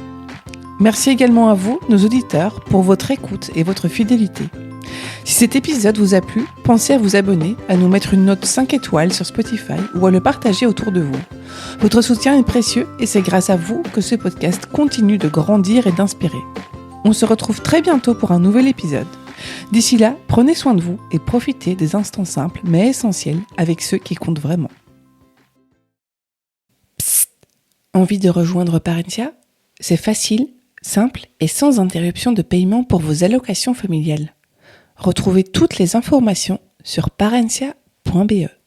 Speaker 2: Merci également à vous, nos auditeurs, pour votre écoute et votre fidélité. Si cet épisode vous a plu, pensez à vous abonner, à nous mettre une note 5 étoiles sur Spotify ou à le partager autour de vous. Votre soutien est précieux et c'est grâce à vous que ce podcast continue de grandir et d'inspirer. On se retrouve très bientôt pour un nouvel épisode. D'ici là, prenez soin de vous et profitez des instants simples mais essentiels avec ceux qui comptent vraiment. Psst, envie de rejoindre Parentia ? C'est facile, simple et sans interruption de paiement pour vos allocations familiales. Retrouvez toutes les informations sur parentia.be.